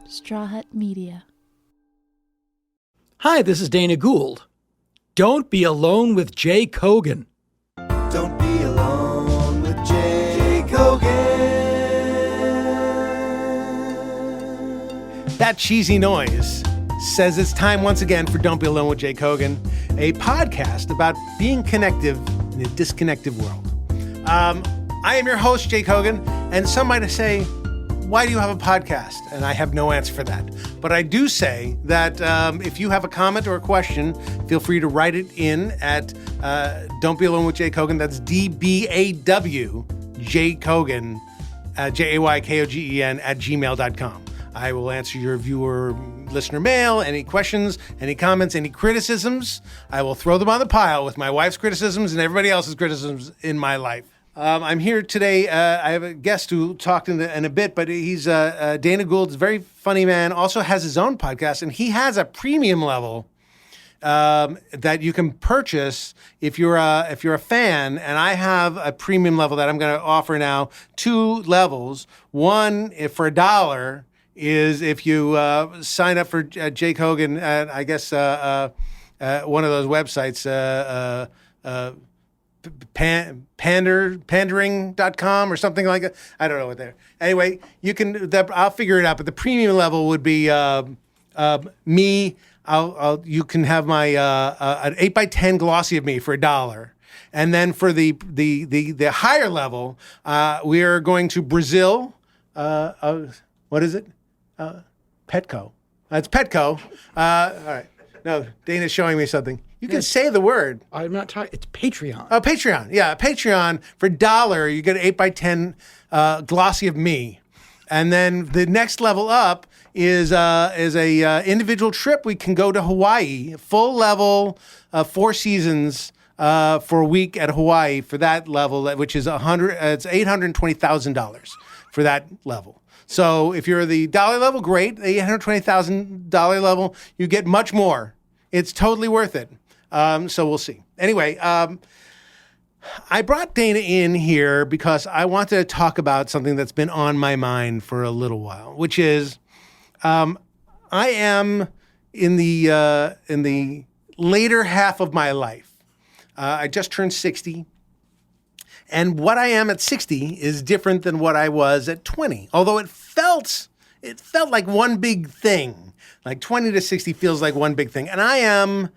Straw Hut Media. Hi, this is Dana Gould. Don't be alone with Jay Kogan. Don't be alone with Jay Kogan. That cheesy noise says it's time once again for Don't Be Alone with Jay Kogan, a podcast about being connective in a disconnected world. I am your host, Jay Kogan, and some might say, why do you have a podcast? And I have no answer for that. But I do say that if you have a comment or a question, feel free to write it in at Don't Be Alone with Jay Kogan. That's DBAW Jay Kogan, JAYKOGEN at gmail.com. I will answer your viewer listener mail, any questions, any comments, any criticisms. I will throw them on the pile with my wife's criticisms and everybody else's criticisms in my life. I'm here today. I have a guest who talked in a bit, but he's Dana Gould, a very funny man, also has his own podcast, and he has a premium level that you can purchase if you're a fan. And I have a premium level that I'm going to offer now, 2 levels. One, if for $1, is if you sign up for Jay Kogan at, I guess, one of those websites, pandering.com or something like that. I don't know what they're. Anyway, you can. I'll figure it out. But the premium level would be me. You can have my an 8x10 glossy of me for $1. And then for the higher level, we are going to Brazil. What is it? Petco. It's Petco. All right. No, Dana's showing me something. You can say the word. I'm not talking. It's Patreon. Oh, Patreon. Yeah, Patreon. For $1, you get an 8x10 glossy of me. And then the next level up is a individual trip. We can go to Hawaii, full level, 4 seasons for a week at Hawaii for that level, which is it's $820,000 for that level. So if you're the dollar level, great. The $820,000 level, you get much more. It's totally worth it. So we'll see. Anyway, I brought Dana in here because I wanted to talk about something that's been on my mind for a little while, which is I am in the later half of my life. I just turned 60. And what I am at 60 is different than what I was at 20. Although it felt like one big thing. Like 20 to 60 feels like one big thing. And I am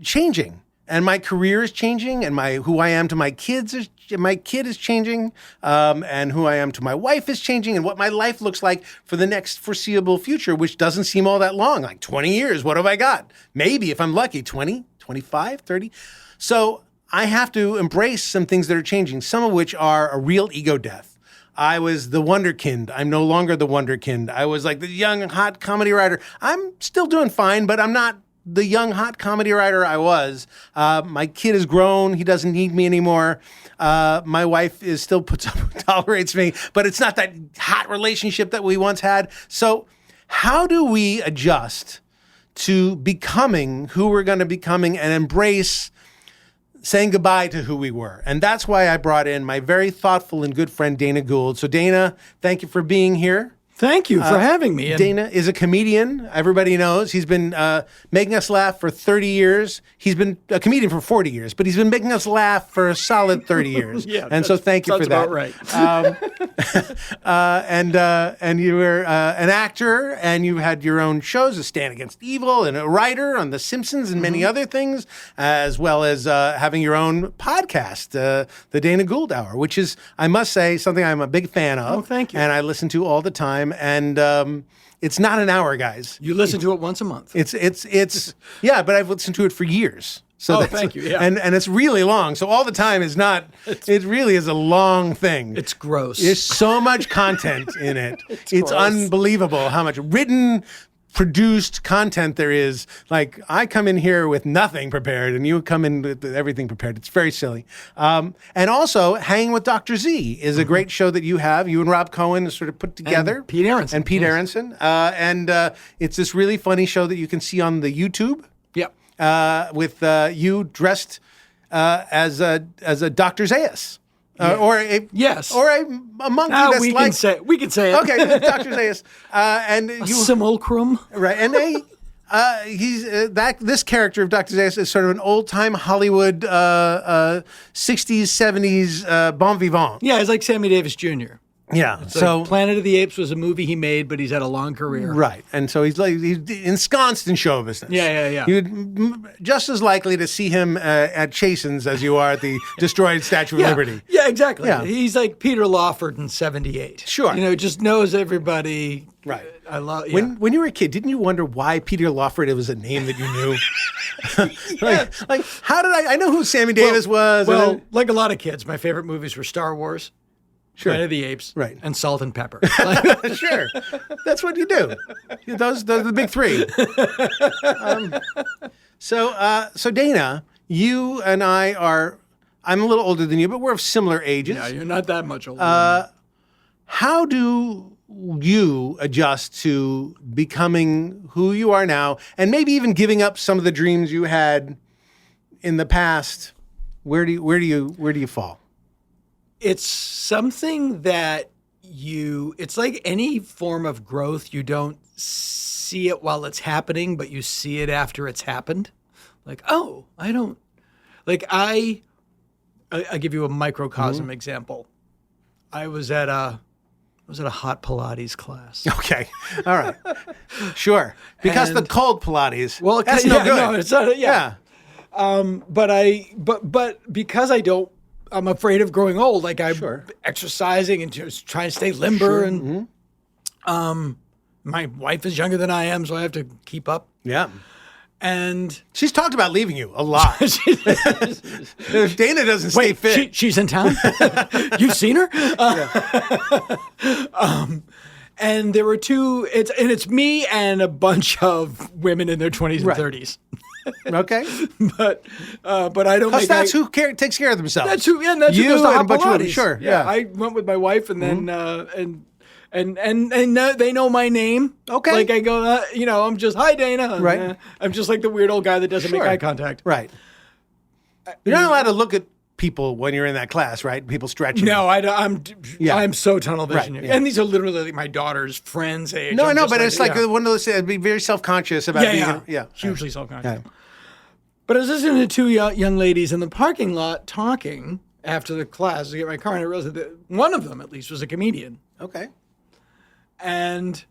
changing. And my career is changing. And who I am to my kid is changing. And who I am to my wife is changing. And what my life looks like for the next foreseeable future, which doesn't seem all that long. Like 20 years, what have I got? Maybe, if I'm lucky, 20, 25, 30. So I have to embrace some things that are changing, some of which are a real ego death. I was the wonderkind. I'm no longer the wonderkind. I was like the young, hot comedy writer. I'm still doing fine, but I'm not the young, hot comedy writer I was. My kid has grown. He doesn't need me anymore. My wife still tolerates me, but it's not that hot relationship that we once had. So how do we adjust to becoming who we're going to becoming and embrace saying goodbye to who we were? And that's why I brought in my very thoughtful and good friend, Dana Gould. So Dana, thank you for being here. Thank you for having me. Dana is a comedian. Everybody knows. He's been making us laugh for 30 years. He's been a comedian for 40 years, but he's been making us laugh for a solid 30 years. And so thank you for that. That's about right. And you were an actor, and you had your own shows, A Stand Against Evil, and a writer on The Simpsons and many other things, as well as having your own podcast, the Dana Gould Hour, which is, I must say, something I'm a big fan of. Oh, thank you. And I listen to all the time. And it's not an hour, guys. You listen to it once a month. It's yeah, but I've listened to it for years. So thank you. Yeah. And it's really long. So all the time is not. It really is a long thing. It's gross. There's so much content in it. It's unbelievable how much written, produced content there is. Like, I come in here with nothing prepared, and you come in with everything prepared. It's very silly. And also, Hanging with Dr. Z is a great show that you have. You and Rob Cohen sort of put together. And Pete Aronson. And Pete Aronson. And it's this really funny show that you can see on the YouTube. Yep. With you dressed as a Dr. Zaius. or a Yes. or a monkey Now that's we like can say it. okay, Dr. Zaius, and A simulacrum. right, and he's this character of Dr. Zaius is sort of an old time Hollywood 60s 70s bon vivant. Yeah, it's like Sammy Davis Jr. Yeah, So Planet of the Apes was a movie he made, but he's had a long career. right, and so he's ensconced in show business. Yeah. You'd just as likely to see him at Chasen's as you are at the destroyed Statue of Liberty. Yeah, exactly. Yeah. He's like Peter Lawford in '78. Sure. Just knows everybody. Right. I love. Yeah. When you were a kid, didn't you wonder why Peter Lawford was a name that you knew? like how did I know who Sammy Davis was? Well, and then- like a lot of kids, my favorite movies were Star Wars, Planet of the Apes, Right. and Salt and Pepper. sure, that's what you do. Those are the big three. So Dana, you and I are. I'm a little older than you, but we're of similar ages. Yeah, you're not that much older. How do you adjust to becoming who you are now, and maybe even giving up some of the dreams you had in the past? Where do you fall? It's something that it's like any form of growth. You don't see it while it's happening, but you see it after it's happened. Like, oh, I don't, like I give you a microcosm example. I was at a hot Pilates class. Okay, all right, sure. Because the And- cold Pilates. Well, that's yeah, no good. no, it's not. Yeah. But because I'm afraid of growing old. Like I'm Sure. exercising and just trying to stay limber. And my wife is younger than I am, so I have to keep up. Yeah. And She's talked about leaving you a lot. If Dana doesn't stay fit. she's in town. You've seen her. And there were it's me and a bunch of women in their 20s Right. and 30s. Okay. But I don't. Because make that's who takes care of themselves. That's who. Yeah, and that's who You goes to and hot a bunch of women, Pilates. sure, Yeah, yeah. I went with my wife, and then and they know my name. Okay. Like I go, I'm just hi Dana. And, Right. I'm just like the weird old guy that doesn't make Sure. eye contact. Right. You're not allowed to look at people when you're in that class, right? People stretching. No, I'm so tunnel vision, Right, yeah. and these are literally like my daughter's friends' age. No, I I'm know, just but it's like yeah. one of those. I'd be very self-conscious about being. hugely self-conscious. Yeah. But I was listening to two young ladies in the parking lot talking after the class to get my car, and I realized that one of them, at least, was a comedian. Okay. And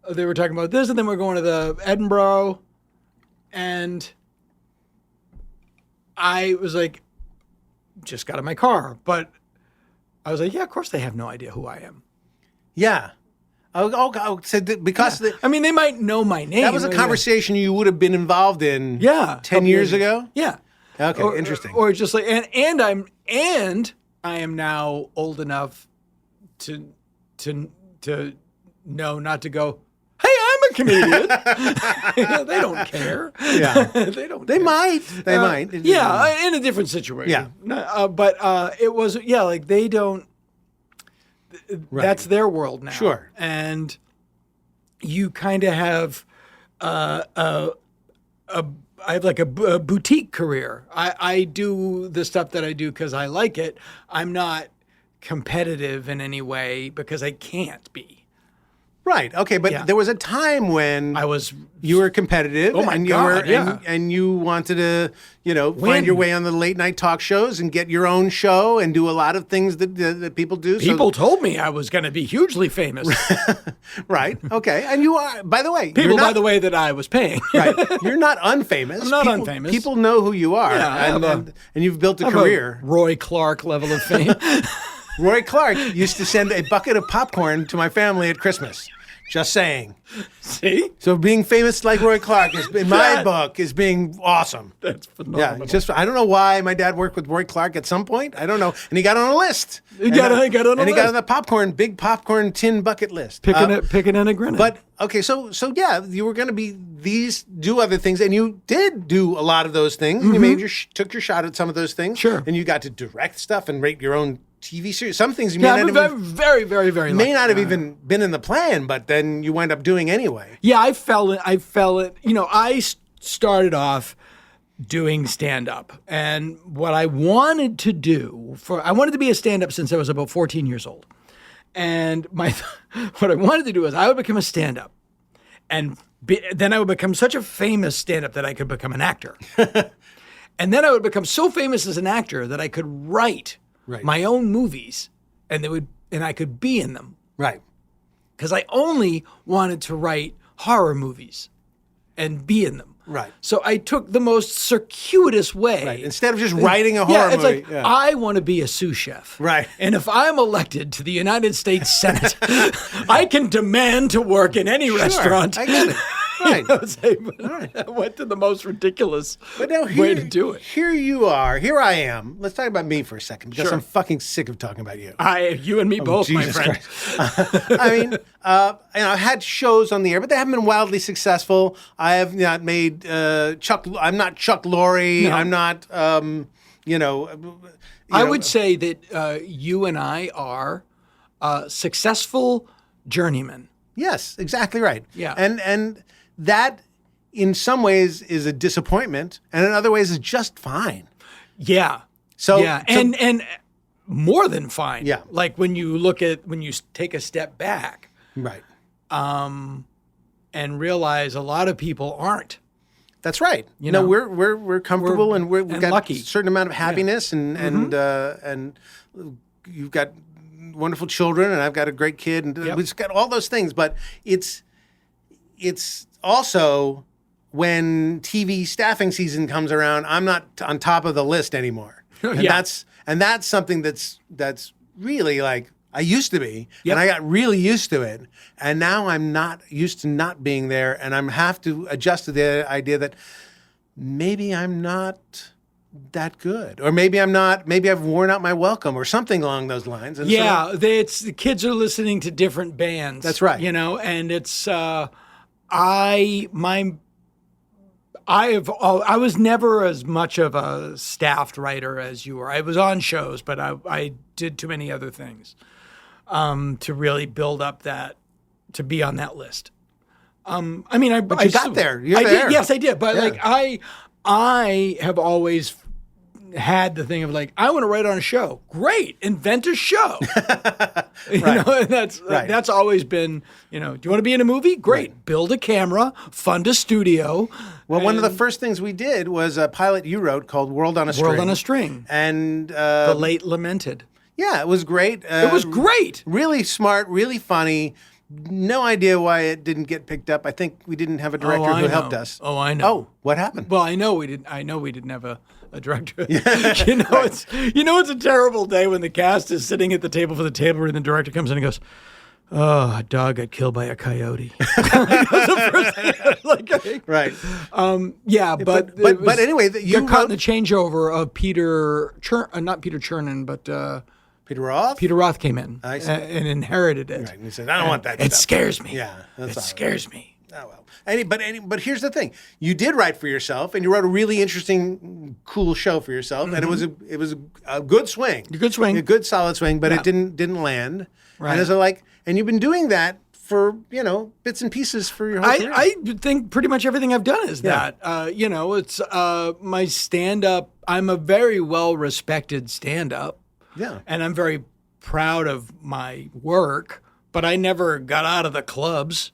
they were talking about this, and then we're going to the Edinburgh, and I was like, just got in my car, but I was like, yeah, of course they have no idea who I am. Yeah. So because I mean, they might know my name. that was a conversation you would have been involved in. Yeah, 10 years ago. Yeah. Okay, interesting. Or just like, and I am now old enough to know not to go, hey, I'm a comedian. They don't care. Yeah. They don't. They care. might. They might. Yeah, in a different situation. Yeah. No, but it was like they don't. Right. That's their world now. Sure. And you kind of have I have like a boutique career. I do the stuff that I do because I like it. I'm not competitive in any way because I can't be. Right. Okay. But Yeah. there was a time when I was you were competitive. Oh my and God, yeah. and you wanted to, find your way on the late night talk shows and get your own show and do a lot of things that people do. people told me I was going to be hugely famous. Right. Okay. And you are, by the way, People, by the way, that I was paying. right. You're not unfamous. I'm not People- unfamous. People know who you are. Yeah, I have and you've built a I have a career. Roy Clark level of fame. Roy Clark used to send a bucket of popcorn to my family at Christmas. Just saying. See? So being famous like Roy Clark is, in my book, is being awesome. That's Yeah, phenomenal. I don't know why my dad worked with Roy Clark at some point. I don't know, and he got on a list. He got on a and he got list. on the big popcorn tin bucket list. Picking and a grinning. But okay, so yeah, you were going to be do other things, and you did do a lot of those things. You made took your shot at some of those things. Sure. And you got to direct stuff and rate your own TV series. Some things you may yeah, not I'm have very, very, very may lucky. not have even been in the plan, but then you wind up doing anyway. Yeah, I fell in. I started off doing stand-up. And what I wanted to do, I wanted to be a stand-up since I was about 14 years old. And what I wanted to do is I would become a stand-up. And then I would become such a famous stand-up that I could become an actor. And then I would become so famous as an actor that I could write my own movies and I could be in them. Right. Because I only wanted to write horror movies and be in them. Right. So I took the most circuitous way. Right. Instead of just writing a horror it's movie. Like, I want to be a sous chef. Right. And if I'm elected to the United States Senate, I can demand to work in any restaurant. I get it. Right. I went to the most ridiculous way to do it. Here you are. Here I am. Let's talk about me for a second because I'm fucking sick of talking about you. You and me both, Jesus my friend. I mean, I've had shows on the air, but they haven't been wildly successful. I have not made I'm not Chuck Lorre. No. I'm not, I would say that you and I are successful journeymen. Yes, exactly right. Yeah. And that, in some ways, is a disappointment, and in other ways, is just fine. Yeah. And more than fine. Yeah. Like when you take a step back. Right. And realize a lot of people aren't. That's right. We're comfortable and we've got lucky. a certain amount of happiness and you've got wonderful children and I've got a great kid and we've got all those things. But it's also when TV staffing season comes around, I'm not on top of the list anymore. And that's something that's really like I used to be, and I got really used to it. And now I'm not used to not being there, and I have to adjust to the idea that maybe I'm not that good, or maybe I've worn out my welcome, or something along those lines. And the kids are listening to different bands. That's right. And it's I was never as much of a staffed writer as you were. I was on shows, but I did too many other things to really build up to be on that list. But you got there. You're there. Yes, I did. But I have always had the thing of like, I want to write on a show. Great, invent a show. And that's always been, do you want to be in a movie? Great, build a camera, fund a studio. Well, one of the first things we did was a pilot you wrote called World on a String. World on a String. And the late lamented. Yeah, it was great. It was great. Really smart, really funny. No idea why it didn't get picked up. I think we didn't have a director who helped us. Oh, I know. Oh, what happened? Well, I know we didn't have a director. It's a terrible day when the cast is sitting at the table for the table and the director comes in and goes, "Oh, a dog got killed by a coyote." That was the first thing. Right. But anyway, you got caught in the changeover of not Peter Chernin, but Peter Roth? Peter Roth came in I see. and inherited it. Right. And he said, I don't want that It stuff. scares me. Yeah. It scares me. Oh, well. But here's the thing. You did write for yourself, and you wrote a really interesting, cool show for yourself, and it was a good swing. A good swing. A good solid swing, but it didn't land. Right. And you've been doing that for, bits and pieces for your whole career. I think pretty much everything I've done is that. It's my stand-up. I'm a very well-respected stand-up. Yeah. And I'm very proud of my work, but I never got out of the clubs.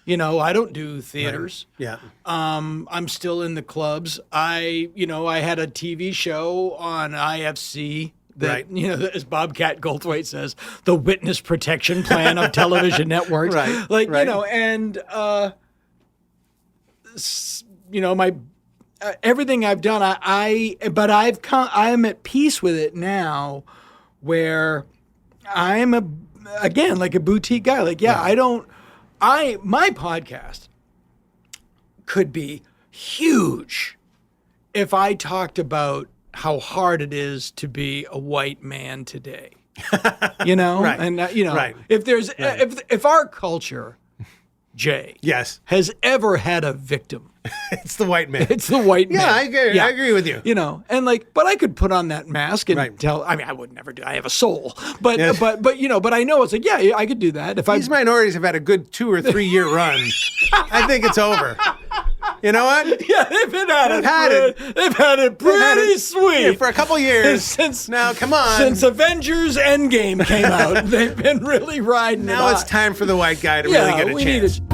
I don't do theaters. Right. Yeah. I'm still in the clubs. I had a TV show on IFC that, as Bobcat Goldthwait says, the witness protection plan of television networks. Right. My everything I've done, I'm at peace with it now, where I'm like a boutique guy. My podcast could be huge if I talked about how hard it is to be a white man today. Right. And right. if our culture, Jay, yes, has ever had a victim, it's the white man. It's the white man. Yeah, I agree. I agree with you. But I could put on that mask and tell. I mean, I would never do. I have a soul, but Yes. but I know it's like, yeah, I could do that if These minorities have had a good 2 or 3 year run. I think it's over. You know what? Yeah, they've been at it. had it. They've had it pretty sweet. Yeah, for a couple years. Since now, come on. Since Avengers Endgame came out, they've been really riding now it it's hot. time for the white guy to really get a we chance. need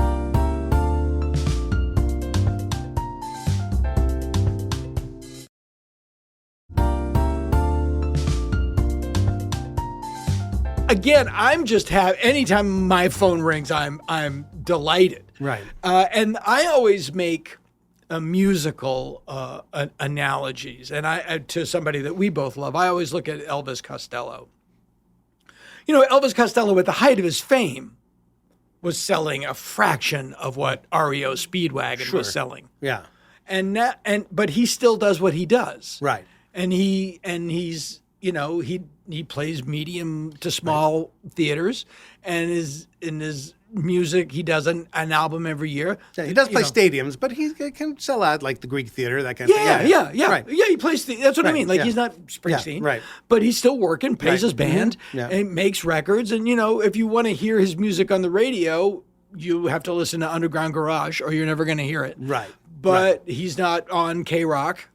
Again, I'm just anytime my phone rings, I'm delighted. Right. And I always make musical analogies, and I to somebody that we both love. I always look at Elvis Costello. You know, Elvis Costello, at the height of his fame, was selling a fraction of what REO Speedwagon was selling. Yeah. But he still does what he does. Right. And he's he plays medium to small theaters, and in his music he does an album every year. Yeah, he does play stadiums, but he can sell out like the Greek Theater, that kind of thing. Yeah. Right. Yeah, he plays. That's what I Right, mean. Like yeah. he's not Springsteen, right. But he's still working, pays Right. his band, Yeah. and makes records. And if you want to hear his music on the radio, you have to listen to Underground Garage, or you're never going to hear it. Right. But he's not on K-Rock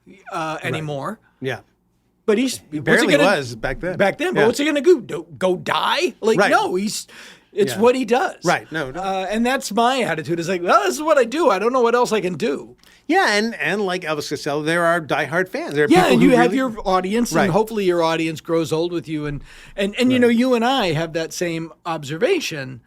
anymore. Yeah. But he barely was back then. Back then, but Yeah. what's he going to do? Go die? Like, Right. no, it's what he does. Right. No. And that's my attitude. Is like, well, this is what I do. I don't know what else I can do. Yeah, and like Elvis Costello, there are diehard fans. There are Yeah, people and who you have really- your audience, Right. and hopefully your audience grows old with you. And you and I have that same observation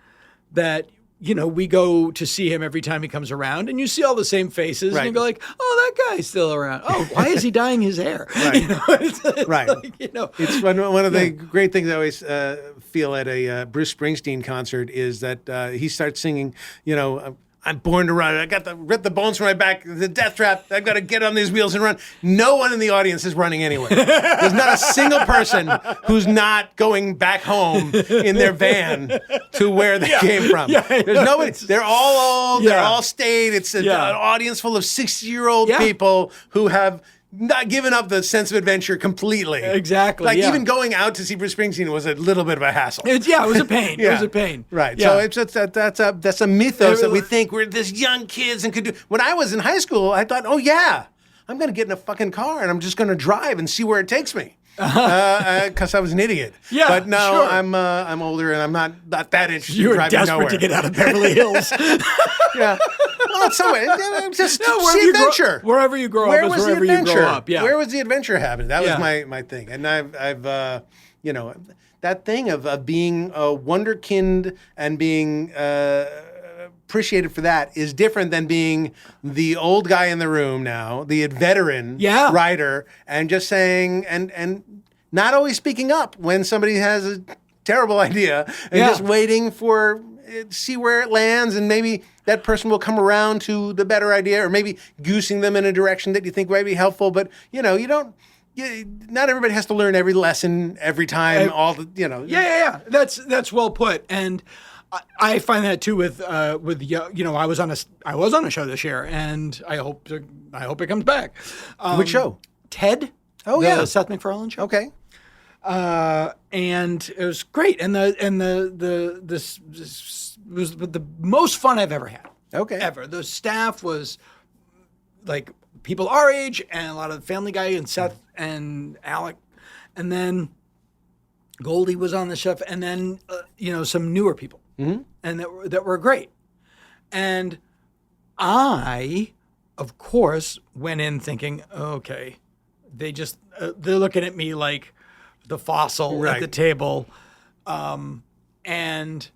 that, we go to see him every time he comes around, and you see all the same faces, Right. and you go like, oh, that guy's still around. Oh, why is he dyeing his hair? Right. It's Right. like, It's one of the great things I always feel at a Bruce Springsteen concert is that he starts singing, I'm born to run. I got rip the bones from my back, the death trap. I've got to get on these wheels and run. No one in the audience is running anywhere. There's not a single person who's not going back home in their van to where they came from. Yeah, There's nobody. They're all old. They're Yeah. all staid. It's an audience full of 60-year-old Yeah. people who have not given up the sense of adventure completely. Exactly, Like yeah. even going out to see Bruce Springsteen was a little bit of a hassle. it was a pain. It was a pain. Right. Yeah. So that's a mythos that we think we're this young kids and could do. When I was in high school, I thought, oh yeah, I'm going to get in a fucking car and I'm just going to drive and see where it takes me. Because I was an idiot. Yeah, But now sure. I'm older and I'm not that interested You in were driving desperate nowhere. to get out of Beverly Hills. Yeah. Well, somewhere. Just No, see adventure. Wherever you grow Where up was is the wherever adventure? you grow up. Yeah. Where was the adventure happening? That Yeah. was my thing. And I've that thing of being a wonderkind and being appreciated for that is different than being the old guy in the room now, the veteran writer, and just saying and not always speaking up when somebody has a terrible idea and just waiting for see where it lands, and maybe that person will come around to the better idea, or maybe goosing them in a direction that you think might be helpful. But you don't. Not everybody has to learn every lesson every time. Yeah. That's well put. And I find that too with I was on a show this year, and I hope it comes back. Which show? TED. Oh, the yeah. Seth MacFarlane show. Okay. And it was great, and this was the most fun I've ever had. Okay. Ever. The staff was like people our age, and a lot of Family Guy and Seth and Alec, and then Goldie was on the show, and then some newer people, and that were great. And I, of course, went in thinking, okay, they're looking at me like the fossil at the table, and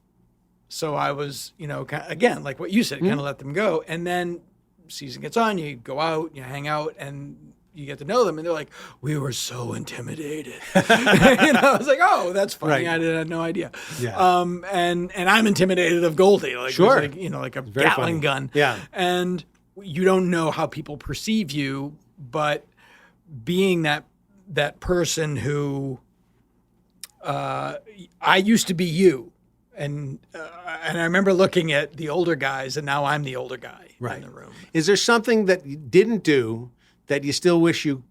so I was, again, like what you said, kind of let them go. And then season gets on, you go out, you hang out, and you get to know them. And they're like, we were so intimidated. I was like, oh, that's funny. Right. I had no idea. Yeah. And I'm intimidated of Goldie. Like, Sure. It was like a very Gatling funny. gun. Yeah. And you don't know how people perceive you, but being that person who I used to be you. And I remember looking at the older guys, and now I'm the older guy in the room. Is there something that you didn't do that you still wish you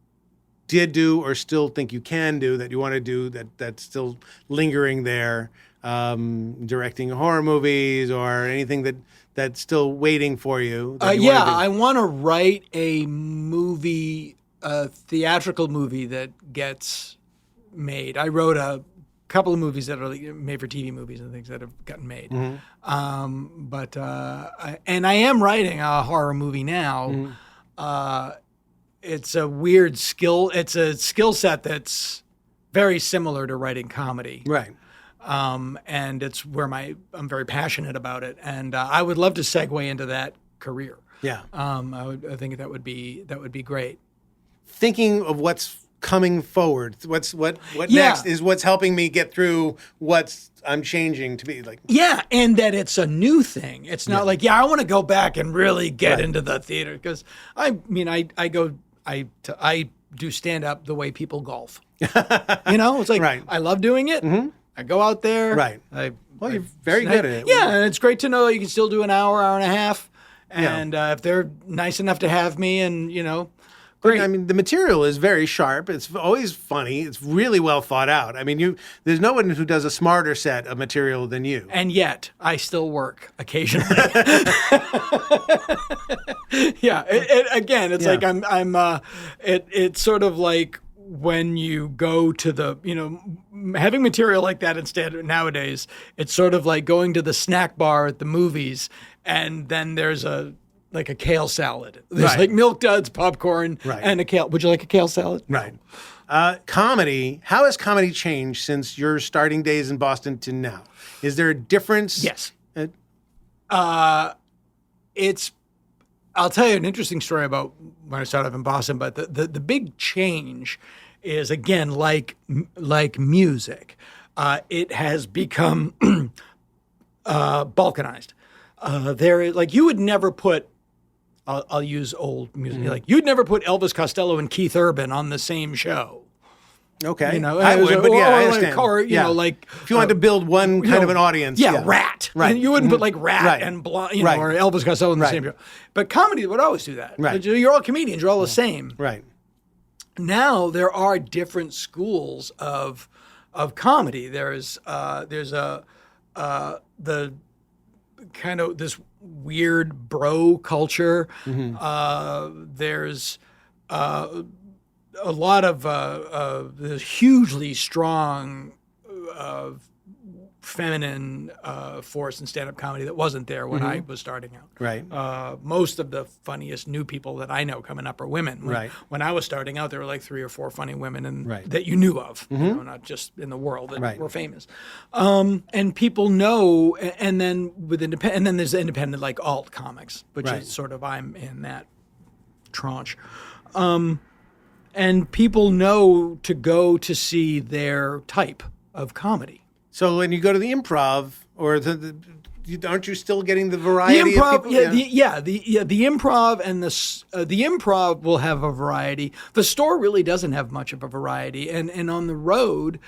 did do, or still think you can do, that you want to do, that's still lingering there, directing horror movies or anything that's still waiting for you? That you wanna do? I want to write a movie, a theatrical movie that gets made. I wrote a couple of movies that are like made for TV movies and things that have gotten made. But I am writing a horror movie now. It's a weird skill. It's a skill set that's very similar to writing comedy. Right. And it's where I'm very passionate about it. And I would love to segue into that career. Yeah. I think that would be great. Thinking of what's coming forward, what Yeah. next is what's helping me get through I'm changing to be like. Yeah, and that it's a new thing. It's not like, I want to go back and really get into the theater, because I do stand up the way people golf. It's like Right. I love doing it. I go out there. Right. Well, you're very good at it. Yeah, and it's great to know that you can still do an hour and a half. And if they're nice enough to have me, and great. I mean, the material is very sharp. It's always funny. It's really well thought out. I mean, there's no one who does a smarter set of material than you. And yet, I still work occasionally. Yeah. Again, it's like it's sort of like when you go to having material like that instead nowadays, it's sort of like going to the snack bar at the movies, and then there's a kale salad. There's like Milk Duds, popcorn, and a kale. Would you like a kale salad? Right. Comedy. How has comedy changed since your starting days in Boston to now? Is there a difference? Yes. I'll tell you an interesting story about when I started in Boston, but the big change is, again, like music. It has become balkanized. There is, like, you would never put, I'll use old music, like you'd never put Elvis Costello and Keith Urban on the same show. Okay. I would, but I understand. If you wanted to build one kind of an audience. Rat. Right. And you wouldn't put like Rat and or Elvis Costello in the same show. But comedy would always do that. Right. You're all comedians. You're all the same. Right. Now there are different schools of comedy. There's the kind of this weird bro culture. There's a lot of this hugely strong feminine force in stand-up comedy that wasn't there when I was starting out. Right. Most of the funniest new people that I know coming up are women. When I was starting out, there were like 3 or 4 funny women that you knew of, not just in the world that were famous. And people know, and then and then there's independent like alt comics, which is sort of, I'm in that tranche. And people know to go to see their type of comedy. So when you go to the improv, or aren't you still getting the variety? The improv, of people? The improv and the improv will have a variety. The store really doesn't have much of a variety, and on the road,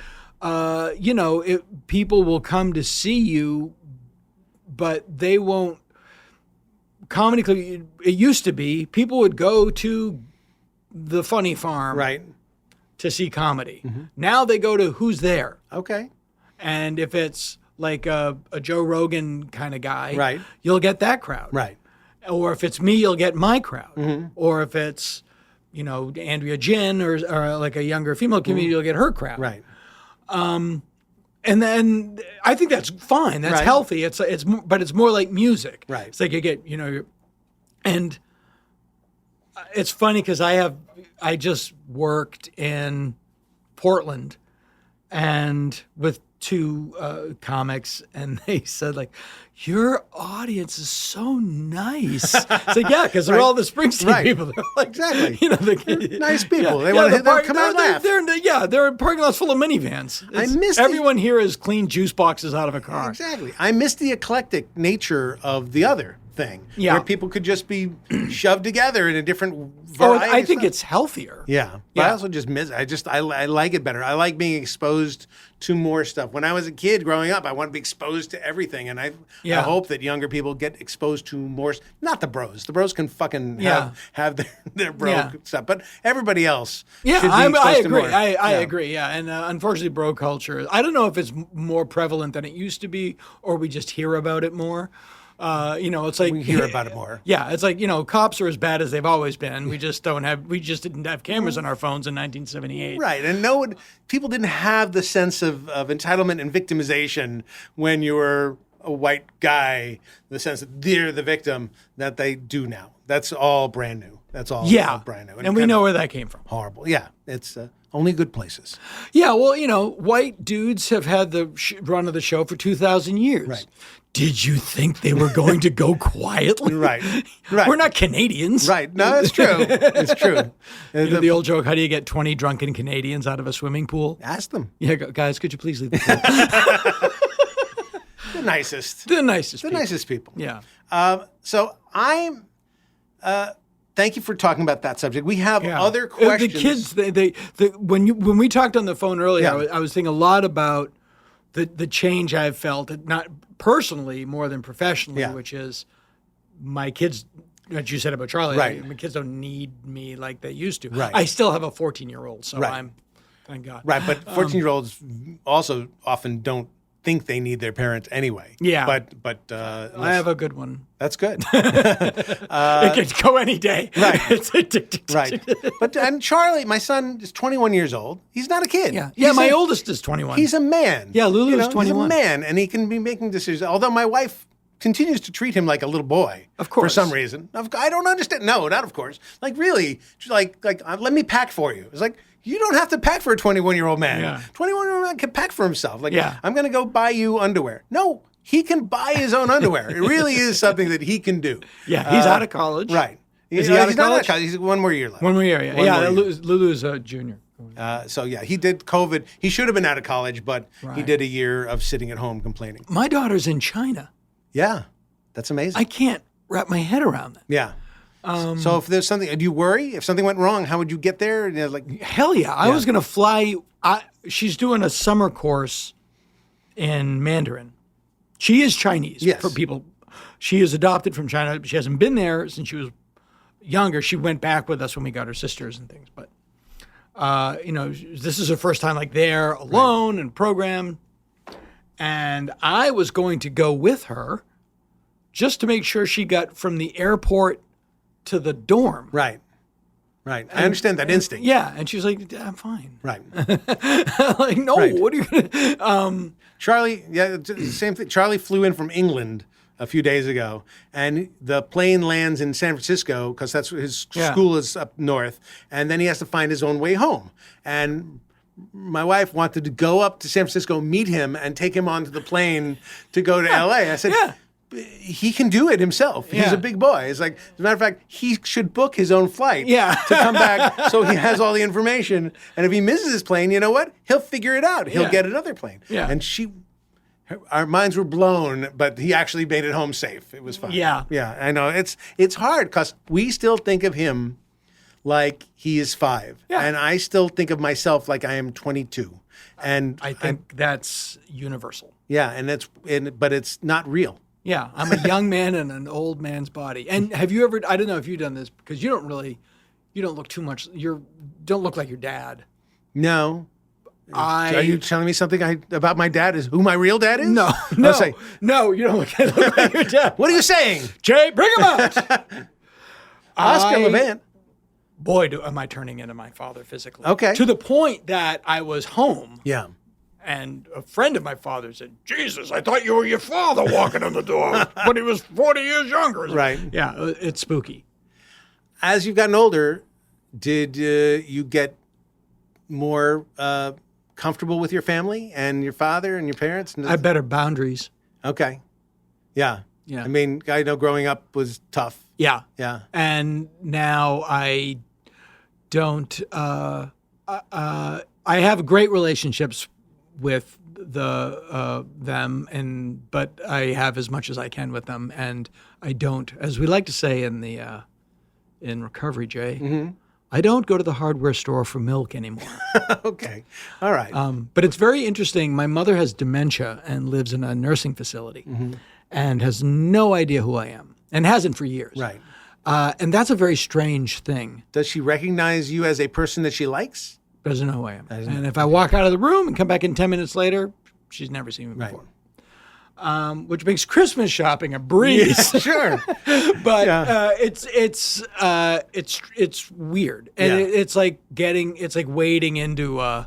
people will come to see you, but they won't. Comedy club. It used to be people would go to the Funny Farm to see comedy. Now they go to Who's There. Okay. And if it's like a Joe Rogan kind of guy, you'll get that crowd. Right. Or if it's me, you'll get my crowd. Or if it's, Andrea Jin or like a younger female comedian, you'll get her crowd. Right. And then I think that's fine. That's healthy. But it's more like music. Right. It's like you get, and it's funny because I just worked in Portland and with 2 comics, and they said like, your audience is so nice. It's like, yeah, because they're all the Springsteen people. They're like, exactly. They're nice people. They want to come out and laugh. They're in parking lots full of minivans. Everyone here has cleaned juice boxes out of a car. Exactly. I miss the eclectic nature of the other thing. Yeah. Where people could just be shoved together in a different Oh, variety. I of think stuff. it's healthier. Yeah. But Yeah. I also just miss it. I like it better. I like being exposed to more stuff. When I was a kid growing up, I wanted to be exposed to everything. And I hope that younger people get exposed to more. Not the bros. The bros can fucking have their bro stuff. But everybody else Yeah, should be I exposed to agree. more. I agree. Yeah, and unfortunately, bro culture. I don't know if it's more prevalent than it used to be, or we just hear about it more. It's like We hear about it more. Yeah, it's like cops are as bad as they've always been. We just didn't have cameras on our phones in 1978. Right. And people didn't have the sense of entitlement and victimization when you were a white guy, the sense that they're the victim that they do now. That's all brand new. That's all brand new. And we know where that came from. Horrible. Yeah. It's only good places. Yeah, well, white dudes have had the run of the show for 2,000 years. Right. Did you think they were going to go quietly? Right. Right. We're not Canadians. Right. No, that's true. It's true. The old joke, how do you get 20 drunken Canadians out of a swimming pool? Ask them. Yeah, guys, could you please leave the pool? The nicest. The nicest people. Nicest people. Yeah. So I'm... thank you for talking about that subject. We have other questions. The kids, when we talked on the phone earlier, Yeah. I was thinking a lot about the change I've felt, not personally more than professionally, which is my kids, what you said about Charlie, Right. my kids don't need me like they used to. Right. I still have a 14-year-old, so Right. thank God. Right, but 14-year-olds also often don't think they need their parents anyway. Yeah. But I have a good one. that's good. It could go any day. Right. It's a tick, tick, tick, Right. tick. And Charlie, my son, is 21 years old. He's not a kid. Yeah. He's My a- oldest is 21. He's a man. Yeah, Lulu's He's a 21. man, and he can be making decisions. Although my wife continues to treat him like a little boy. Of course. For some reason. I don't understand. No, not of course. Like, really, she's like let me pack for you. It's like, you don't have to pack for a 21-year-old man. Yeah. 21-year-old man can pack for himself. Like, Yeah. I'm going to go buy you underwear. No, he can buy his own underwear. It really is something that he can do. Yeah, he's out of college. Right. Is he out of he's not college? He's one more year left. One more year, yeah. One Yeah, more year. Lulu's a junior. So yeah, he did COVID. He should have been out of college, but he Right. did a year of sitting at home complaining. My daughter's in China. Yeah, that's amazing. I can't wrap my head around that. Yeah. So if there's something, do you worry if something went wrong? How would you get there? You know, like, Hell yeah. I was going to fly. She's doing a summer course in Mandarin. She is Chinese Yes. for people. She is adopted from China. She hasn't been there since she was younger. She went back with us when we got her sisters and things. But, this is her first time like there alone and programmed. And I was going to go with her just to make sure she got from the airport to the dorm. right. I understand that instinct. Yeah, and she was like, "I'm fine." Right. Like, no, Right. what are you gonna? Charlie, yeah, it's the same thing. Charlie flew in from England a few days ago, and the plane lands in San Francisco because that's where his Yeah. school is up north, and then he has to find his own way home. And my wife wanted to go up to San Francisco, meet him, and take him onto the plane to go to LA. I said, Yeah. he can do it himself. He's Yeah. a big boy. It's like, as a matter of fact, he should book his own flight Yeah. to come back so he has all the information. And if he misses his plane, you know what? He'll figure it out. He'll Yeah. get another plane. Yeah. And our minds were blown, but he actually made it home safe. It was fine. Yeah. Yeah, I know. It's hard because we still think of him like he is 5. Yeah. And I still think of myself like I am 22. And I think that's universal. but it's not real. Yeah, I'm a young man in an old man's body. And have you ever? I don't know if you've done this because you don't look too much. Don't look like your dad. No. Are you telling me something about my dad is who my real dad is? No, I'll say, no, you don't look like your dad. what are you saying? Jay, bring him out. Oscar Levant. Boy, am I turning into my father physically. Okay. To the point that I was home. Yeah. And a friend of my father said, "Jesus, I thought you were your father walking in the door, but he was 40 years younger." Right. Yeah, it's spooky. As you've gotten older, did you get more comfortable with your family and your father and your parents? I have better boundaries. Okay. Yeah. Yeah. I mean, I know growing up was tough. Yeah. Yeah. And now I don't. I have great relationships with them, but I have as much as I can with them, and I don't, as we like to say in the in recovery, Jay. I don't go to the hardware store for milk anymore. Okay. All right. But it's very interesting. My mother has dementia and lives in a nursing facility and has no idea who I am and hasn't for years. Right. And that's a very strange thing. Does she recognize you as a person that she likes? Doesn't know who I am. And if I walk out of the room and come back in 10 minutes later, she's never seen me before. Which makes Christmas shopping a breeze. Yeah, sure. But it's weird, and it's like wading into a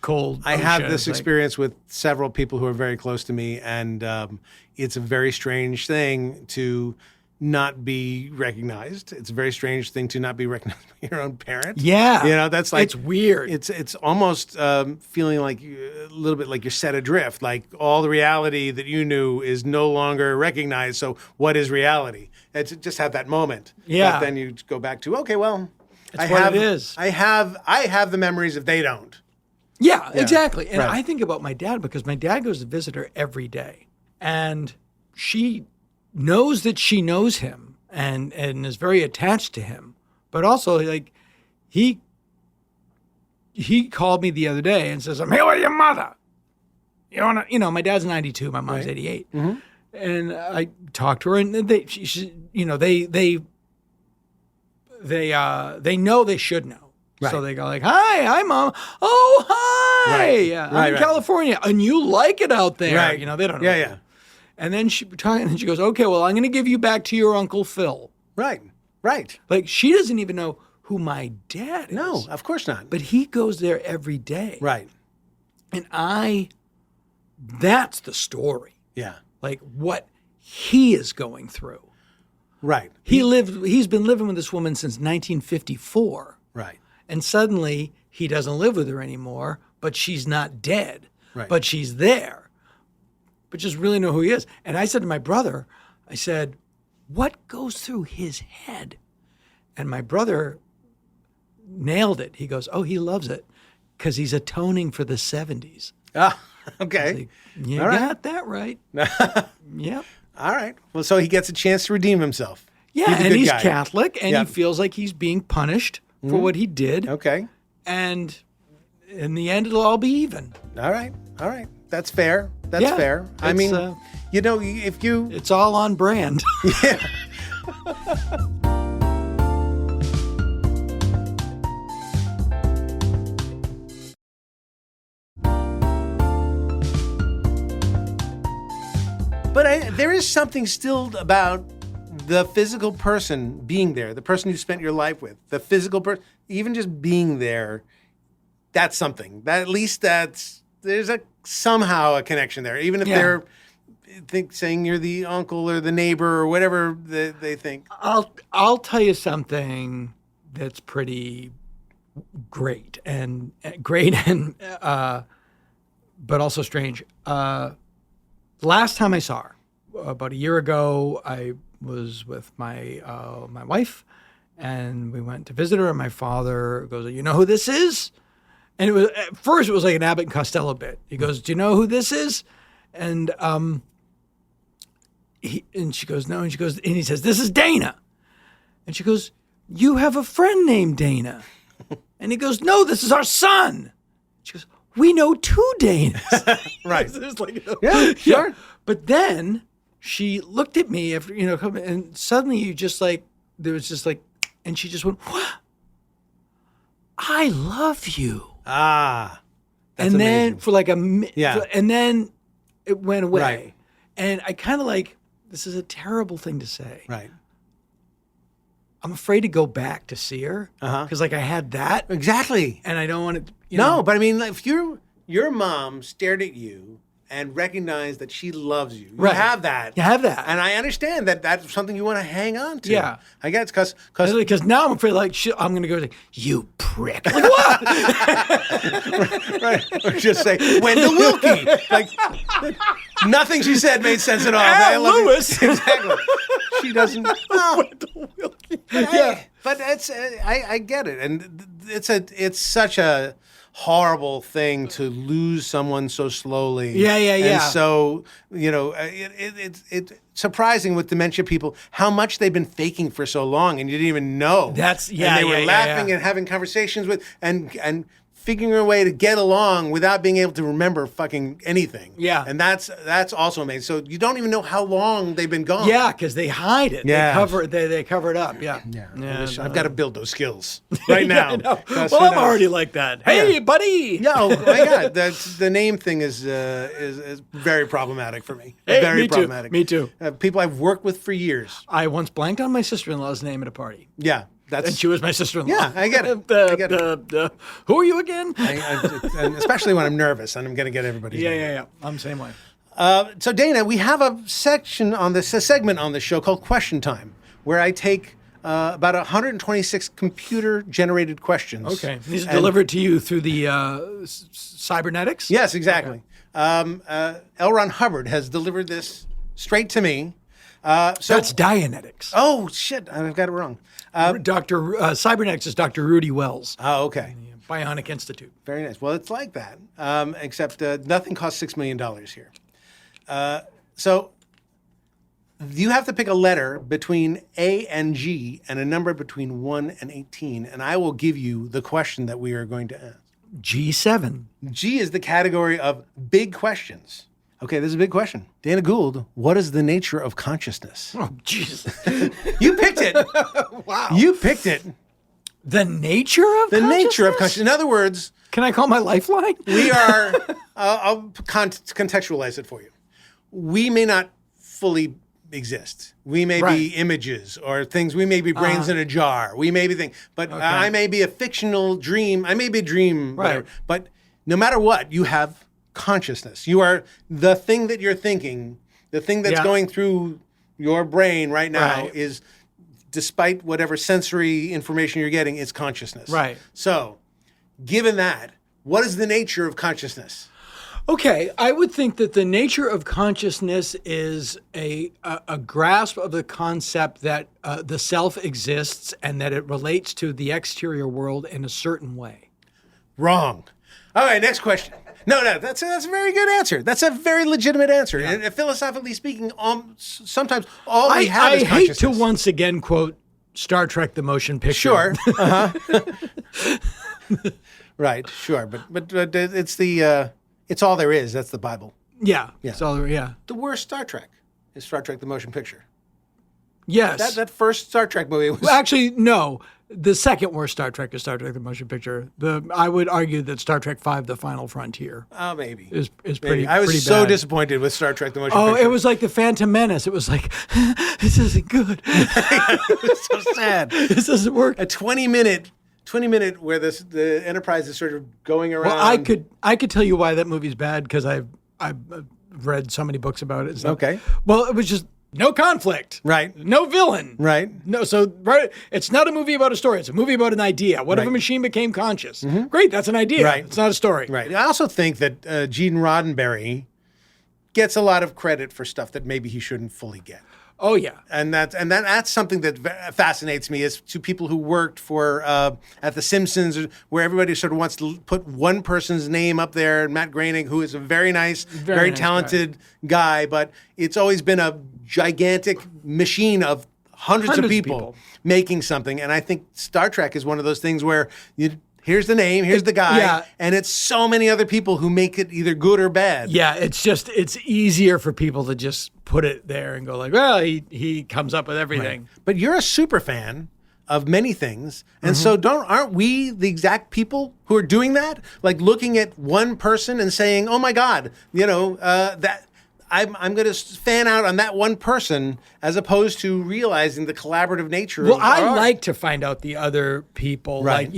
cold. I have ocean. this It's like- experience with several people who are very close to me, and it's a very strange thing to not be recognized. It's a very strange thing to not be recognized by your own parent. Yeah, you know, that's like it's weird. It's almost feeling like a little bit like you're set adrift. Like all the reality that you knew is no longer recognized. So what is reality? It's just have that moment. Yeah. But then you go back to okay, well, It's what it is. I have the memories if they don't. Yeah, exactly. And right. I think about my dad because my dad goes to visit her every day, and she knows that she knows him and is very attached to him. But also, like, he called me the other day and says, "I'm here with your mother. You wanna?" You know, my dad's 92, my mom's 88, and I talked to her, and they know they should know. Right. So they go like, hi, Mom. Oh, hi. Right. Yeah, Right, I'm in right. California, and you like it out there. Right. You know, they don't know. Yeah. And then she goes, okay, well, I'm going to give you back to your Uncle Phil. Right. Like, she doesn't even know who my dad is. No, of course not. But he goes there every day. Right. And that's the story. Yeah. Like, what he is going through. Right. He's been living with this woman since 1954. Right. And suddenly he doesn't live with her anymore, but she's not dead. Right. But she's there. But just really know who he is. And I said to my brother, I said, what goes through his head? And my brother nailed it. He goes, oh, he loves it because he's atoning for the 70s. Ah, okay. Like, you All right. got that right. Yep. All right. Well, so he gets a chance to redeem himself. Yeah, He's a and good he's guy. Catholic, and Yeah. he feels like he's being punished for what he did. Okay. And in the end, it'll all be even. All right. That's fair. That's Yeah, fair. I it's, mean, you know, if you It's all on brand. But there is something still about the physical person being there, the person you spent your life with, the physical person, even just being there, that's something. That at least there's somehow a connection there, even if they're saying you're the uncle or the neighbor or whatever they think. I'll tell you something that's pretty great and but also strange. Last time I saw her, about a year ago, I was with my my wife, and we went to visit her. And my father goes, "You know who this is?" And at first it was like an Abbott and Costello bit. He goes, "Do you know who this is?" And she goes, "No." And she goes, and he says, "This is Dana." And she goes, "You have a friend named Dana." And he goes, "No, this is our son." She goes, "We know two Danas." Right. It's like, Yeah, sure. But then she looked at me after, and suddenly there was just like, and she just went, "What? I love you." Ah. That's And then amazing. for like Yeah. and then it went away. Right. And I kind of like, this is a terrible thing to say. Right. I'm afraid to go back to see her because like I had that Exactly. and I don't want to, No, but I mean, if your mom stared at you and recognized that she loves you, you Right. have that. You have that. And I understand that that's something you want to hang on to. Yeah. I guess because Because now I'm afraid like I'm going to go like, you prick. Like, what? right, or just say Wendell Wilkie. Like nothing she said made sense at all. Ah, I love you. Lewis. Exactly. She doesn't. Well, Yeah. but it's I get it, and it's such a horrible thing to lose someone so slowly. Yeah. And so, it's surprising with dementia people how much they've been faking for so long, and you didn't even know. And they were laughing and having conversations with and figuring a way to get along without being able to remember fucking anything. Yeah. And that's also amazing. So you don't even know how long they've been gone. Yeah, because they hide it. Yeah. They cover it up. Yeah. I've got to build those skills right now. I know. Because Well, who I'm knows? already like that. Hey, buddy. Yeah, oh my God, the name thing is very problematic for me. Hey, very me too. problematic. Me too. People I've worked with for years. I once blanked on my sister-in-law's name at a party. Yeah, that's. And she was my sister-in-law. Yeah, I get it. I get it. Who are you again? And especially when I'm nervous and I'm going to get everybody's name. Yeah. I'm the same way. So Dana, we have a segment on the show called Question Time, where I take about 126 computer-generated questions. Okay. These are delivered to you through the cybernetics? Yes, exactly. L. Ron Hubbard has delivered this straight to me. That's Dianetics. Oh shit! I've got it wrong. Cybernetics is Dr. Rudy Wells, Oh, okay. Bionic Institute. Very nice. Well, it's like that, except nothing costs $6 million here. So you have to pick a letter between A and G and a number between 1 and 18, and I will give you the question that we are going to ask. G7. G is the category of big questions. Okay, this is a big question. Dana Gould, what is the nature of consciousness? Oh, Jesus. You picked it. Wow. You picked it. The nature of The consciousness? nature of consciousness. In other words, Can I call my lifeline? we are, I'll contextualize it for you. We may not fully exist. We may Right. be images or things. We may be brains in a jar. We may be things. But I may be a fictional dream. I may be a dream. Whatever. Right. But no matter what, you have consciousness. You are the thing that you're thinking. The thing that's Yeah. going through your brain right now Right. is, despite whatever sensory information you're getting, it's consciousness. Right. So, given that, what is the nature of consciousness? Okay, I would think that the nature of consciousness is a grasp of the concept that the self exists and that it relates to the exterior world in a certain way. Wrong. All right, next question. No, that's a very good answer. That's a very legitimate answer. And philosophically speaking, sometimes all we have is I hate consciousness. to once again quote Star Trek: The Motion Picture. Sure. Right. Sure. But it's it's all there is. That's the Bible. Yeah. So, yeah. The worst Star Trek is Star Trek: The Motion Picture. Yes. That first Star Trek movie was. Well, actually, no. The second worst Star Trek is Star Trek: The Motion Picture. I would argue that Star Trek V: The Final Frontier Oh, maybe. is Maybe. pretty. I was pretty so bad. disappointed with Star Trek: The Motion Oh, Picture. it was like the Phantom Menace. It was like, this isn't good. It was so sad. This doesn't work. A 20-minute where the Enterprise is sort of going around. Well, I could tell you why that movie's bad because I've read so many books about it. and stuff. Okay. Well, it was just no conflict. Right. No villain. Right. No. So right. It's not a movie about a story. It's a movie about an idea. What if Right. a machine became conscious? Great. That's an idea. Right. It's not a story. Right. I also think that Gene Roddenberry gets a lot of credit for stuff that maybe he shouldn't fully get. Oh yeah. And that's something that fascinates me is to people who worked for at the Simpsons, where everybody sort of wants to put one person's name up there. Matt Groening, who is a very nice, very nice talented guy, but it's always been a gigantic machine of hundreds of people making something. And I think Star Trek is one of those things where here's the name, here's the guy, and it's so many other people who make it either good or bad. Yeah. It's easier for people to just put it there and go like, well, he comes up with everything. Right. But you're a super fan of many things, and so aren't we the exact people who are doing that? Like looking at one person and saying, "Oh my God, that I'm going to fan out on that one person," as opposed to realizing the collaborative nature. Well, of I art. like to find out the other people, Right.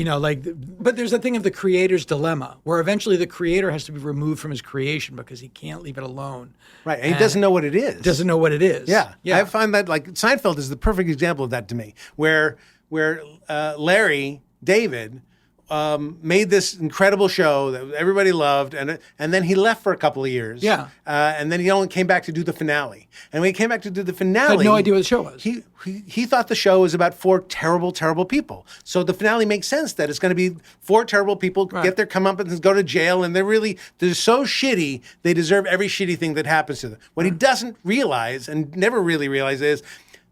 but there's a thing of the creator's dilemma, where eventually the creator has to be removed from his creation because he can't leave it alone. Right, and he doesn't know what it is. Doesn't know what it is. Yeah. I find that like Seinfeld is the perfect example of that to me, where Larry David made this incredible show that everybody loved, and then he left for a couple of years. Yeah. And then he only came back to do the finale. And when he came back to do the finale, Had no idea what the show was. He thought the show was about 4 terrible, terrible people. So the finale makes sense that it's going to be 4 terrible people get their comeuppance and go to jail, and they're so shitty, they deserve every shitty thing that happens to them. What he doesn't realize, and never really realizes, is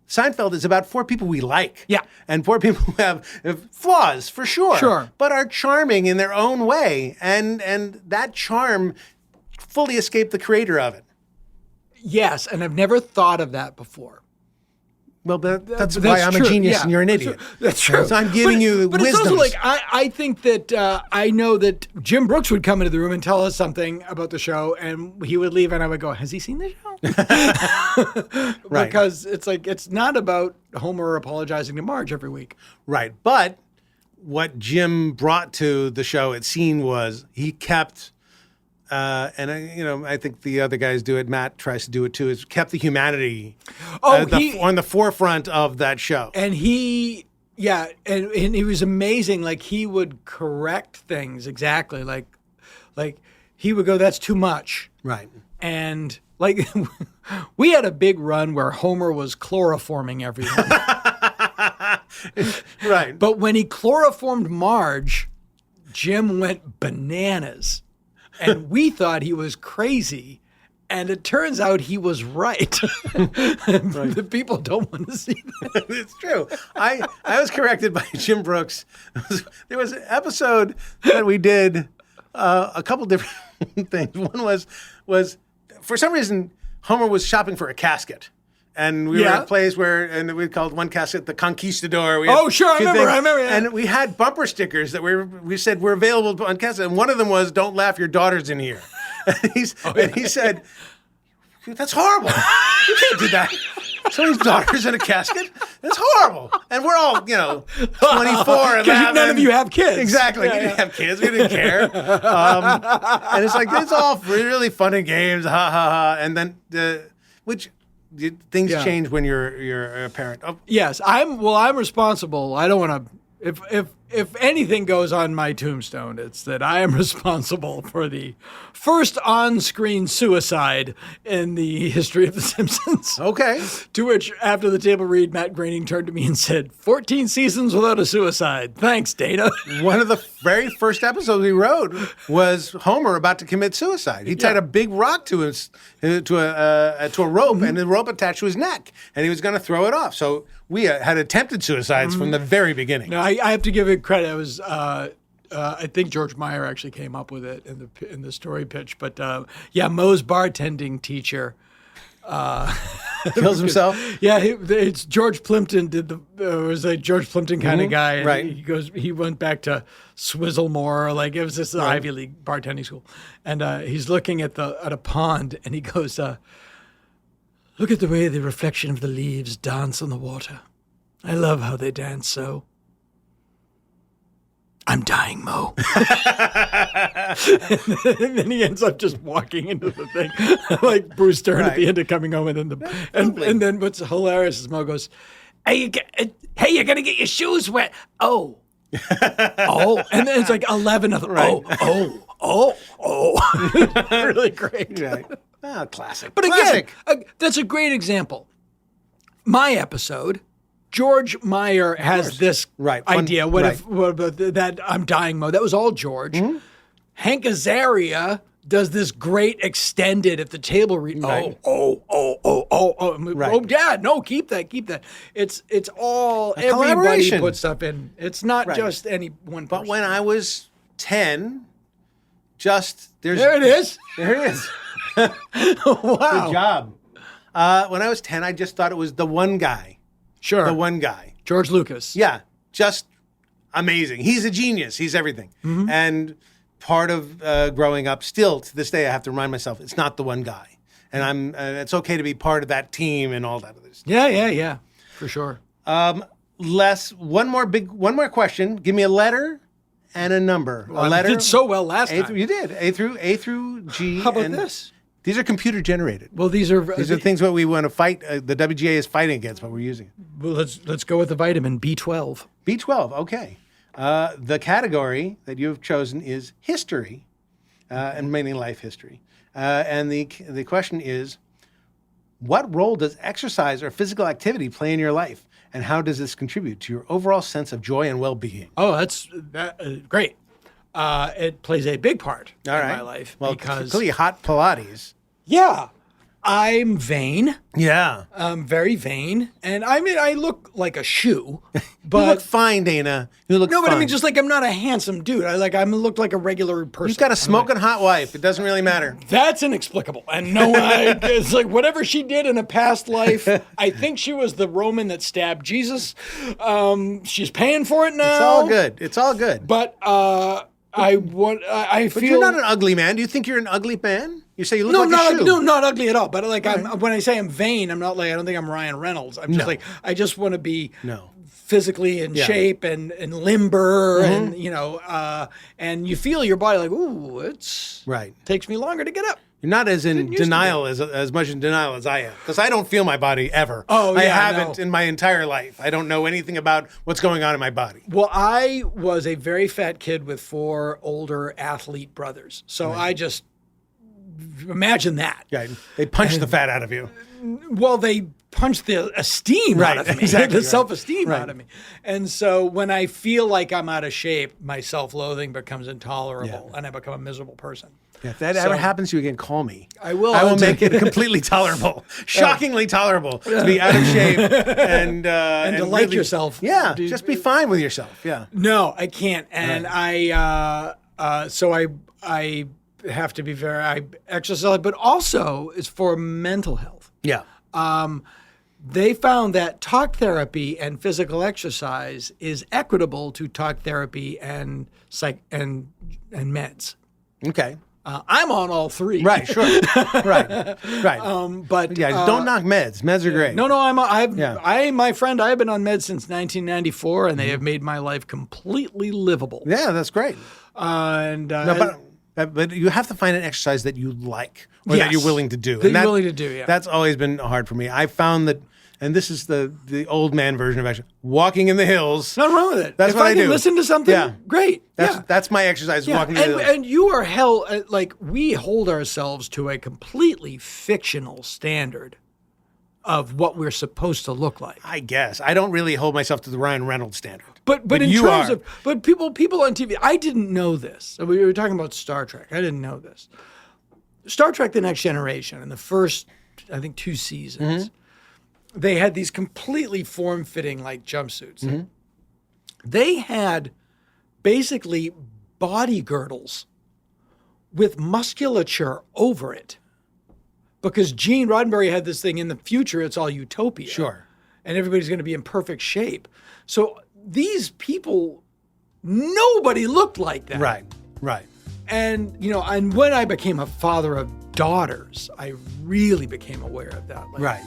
Seinfeld is about 4 people we like. Yeah. And 4 people who have flaws, for sure. Sure. But are charming in their own way. And that charm fully escaped the creator of it. Yes, and I've never thought of that before. Well, that's why I'm true. a genius Yeah, and you're an idiot. That's true. So I'm giving you but wisdoms. it's also like, I think that I know that Jim Brooks would come into the room and tell us something about the show, and he would leave, and I would go, has he seen the show? Right. Because it's like, it's not about Homer apologizing to Marge every week. Right. But what Jim brought to the show at Scene was he kept, I think the other guys do it, Matt tries to do it too, is kept the humanity on the forefront of that show. And he was amazing. Like, he would correct things exactly. Like he would go, that's too much. Right. And like, we had a big run where Homer was chloroforming everyone. Right. But when he chloroformed Marge, Jim went bananas. And we thought he was crazy. And it turns out he was right. The people don't want to see that. It's true. I was corrected by Jim Brooks. There was an episode that we did a couple different things. One was for some reason Homer was shopping for a casket. And we were at a place and we called one casket the Conquistador. Sure, I remember. Yeah. And we had bumper stickers that we said were available on casket. And one of them was, "Don't laugh, your daughter's in here." And he said, "That's horrible. You can't do that. Somebody's daughter's in a casket? That's horrible." And we're all, 24 and Because none of you have kids. Exactly. We didn't have kids. We didn't care. And it's like, it's all really fun and games. Ha, ha, ha. And then, things change when you're a parent. Oh. Yes, I'm responsible. I don't want to. If anything goes on my tombstone, it's that I am responsible for the first on-screen suicide in the history of The Simpsons. Okay. To which, after the table read, Matt Groening turned to me and said, 14 seasons without a suicide. Thanks, Dana. One of the very first episodes we wrote was Homer about to commit suicide. He tied a big rock to a rope, and the rope attached to his neck, and he was going to throw it off. So we had attempted suicides from the very beginning. No, I have to give it credit. It was I think George Meyer actually came up with it in the story pitch. But Moe's bartending teacher kills himself. Yeah, it's George Plimpton was a George Plimpton kind of guy. And Right. He went back to Swizzlemore, like it was this Ivy League bartending school, and he's looking at a pond, and he goes, "Look at the way the reflection of the leaves dance on the water. I love how they dance so. I'm dying, Mo." And then he ends up just walking into the thing, like Bruce Stern at the end of Coming Home, and then what's hilarious is Mo goes, "Hey, you're gonna get your shoes wet." Oh, and then it's like 11 of them. Right. Oh, really great. Right. Oh, classic. But Classic. again, that's a great example. My episode. George Meyer has this idea. What if that I'm dying, Mo? That was all George. Mm-hmm. Hank Azaria does this great extended at the table read. Right. Right. Oh, Dad, no, keep that. It's all everybody puts stuff in. It's not just any one person. But when I was 10, there it is. There it is. Wow. Good job. When I was 10, I just thought it was the one guy. Sure. The one guy. George Lucas. Yeah. Just amazing. He's a genius. He's everything. Mm-hmm. And part of growing up, still to this day, I have to remind myself, it's not the one guy. And it's okay to be part of that team and all that other stuff. Yeah. For sure. Les, one more question. Give me a letter and a number. Well, a letter. You did so well last time. You did. A through G. How about this? These are computer generated. Well, these are things what we want to fight. The WGA is fighting against, but we're using it. Well, let's go with the vitamin B12. B12, okay. The category that you have chosen is history, and mainly life history. And the question is, what role does exercise or physical activity play in your life? And how does this contribute to your overall sense of joy and well-being? Oh, that's great. It plays a big part in All right. my life Well, because clearly hot Pilates. yeah, I'm vain. Yeah. I'm very vain, and I mean I look like a shoe, You but look fine, Dana. You look no, fine. but I mean just like I'm not a handsome dude. I look like a regular person. You've got a I'm smoking hot wife. It doesn't really matter. That's inexplicable. And no, it's like whatever she did in a past life, I think she was the Roman that stabbed Jesus. She's paying for it now. It's all good. It's all good. But I But feel you're not an ugly man. Do you think you're an ugly man? You say you look no, like not a shoe. no, not ugly at all. But like when I say I'm vain, I'm not like I don't think I'm Ryan Reynolds. I'm just No. like I just want to be No. physically in shape and limber and and you feel your body like ooh, it's Right. takes me longer to get up. You're not as in used to denial as much in denial as I am, because I don't feel my body ever. Oh, I yeah, haven't no. in my entire life. I don't know anything about what's going on in my body. Well, I was a very fat kid with 4 older athlete brothers. So I just imagine that. Yeah, they punch the fat out of you. Well, they punched the esteem Right, out of me, exactly, the right. self-esteem Right. out of me. And so when I feel like I'm out of shape, my self-loathing becomes intolerable and I become a miserable person. Yeah, if that ever happens to you again, call me. I will. I will I'll make take it completely tolerable, shockingly tolerable to be out of shape and to like really- yourself. Yeah, just be fine with yourself. Yeah. No, I can't. And so I have to be I exercise, but also it's for mental health. Yeah. They found that talk therapy and physical exercise is equitable to talk therapy and meds. Okay. I'm on all 3. Right. Sure. Right. Right. But Yeah. Don't knock meds. Meds are great. No, Yeah. my friend, I've been on meds since 1994, and they have made my life completely livable. Yeah, that's great. But you have to find an exercise that you like or that Yes. you're willing to do. That you're willing to do, yeah. That's always been hard for me. I found that, and this is the old man version of exercise, walking in the hills. Nothing wrong with it. That's if what I can do. listen to something, Yeah. great. That's my exercise, Yeah. walking in the hills. And you are held, like we hold ourselves to a completely fictional standard of what we're supposed to look like. I guess. I don't really hold myself to the Ryan Reynolds standard. But in you terms are. of people on TV, I didn't know this. So we were talking about Star Trek. I didn't know this. Star Trek: The Next Generation, in the first, I think, 2 seasons, they had these completely form-fitting like jumpsuits. They had basically body girdles with musculature over it. Because Gene Roddenberry had this thing in the future, it's all utopia. Sure. And everybody's going to be in perfect shape. So these people, nobody looked like that. Right. And, and when I became a father of daughters, I really became aware of that. Like, Right.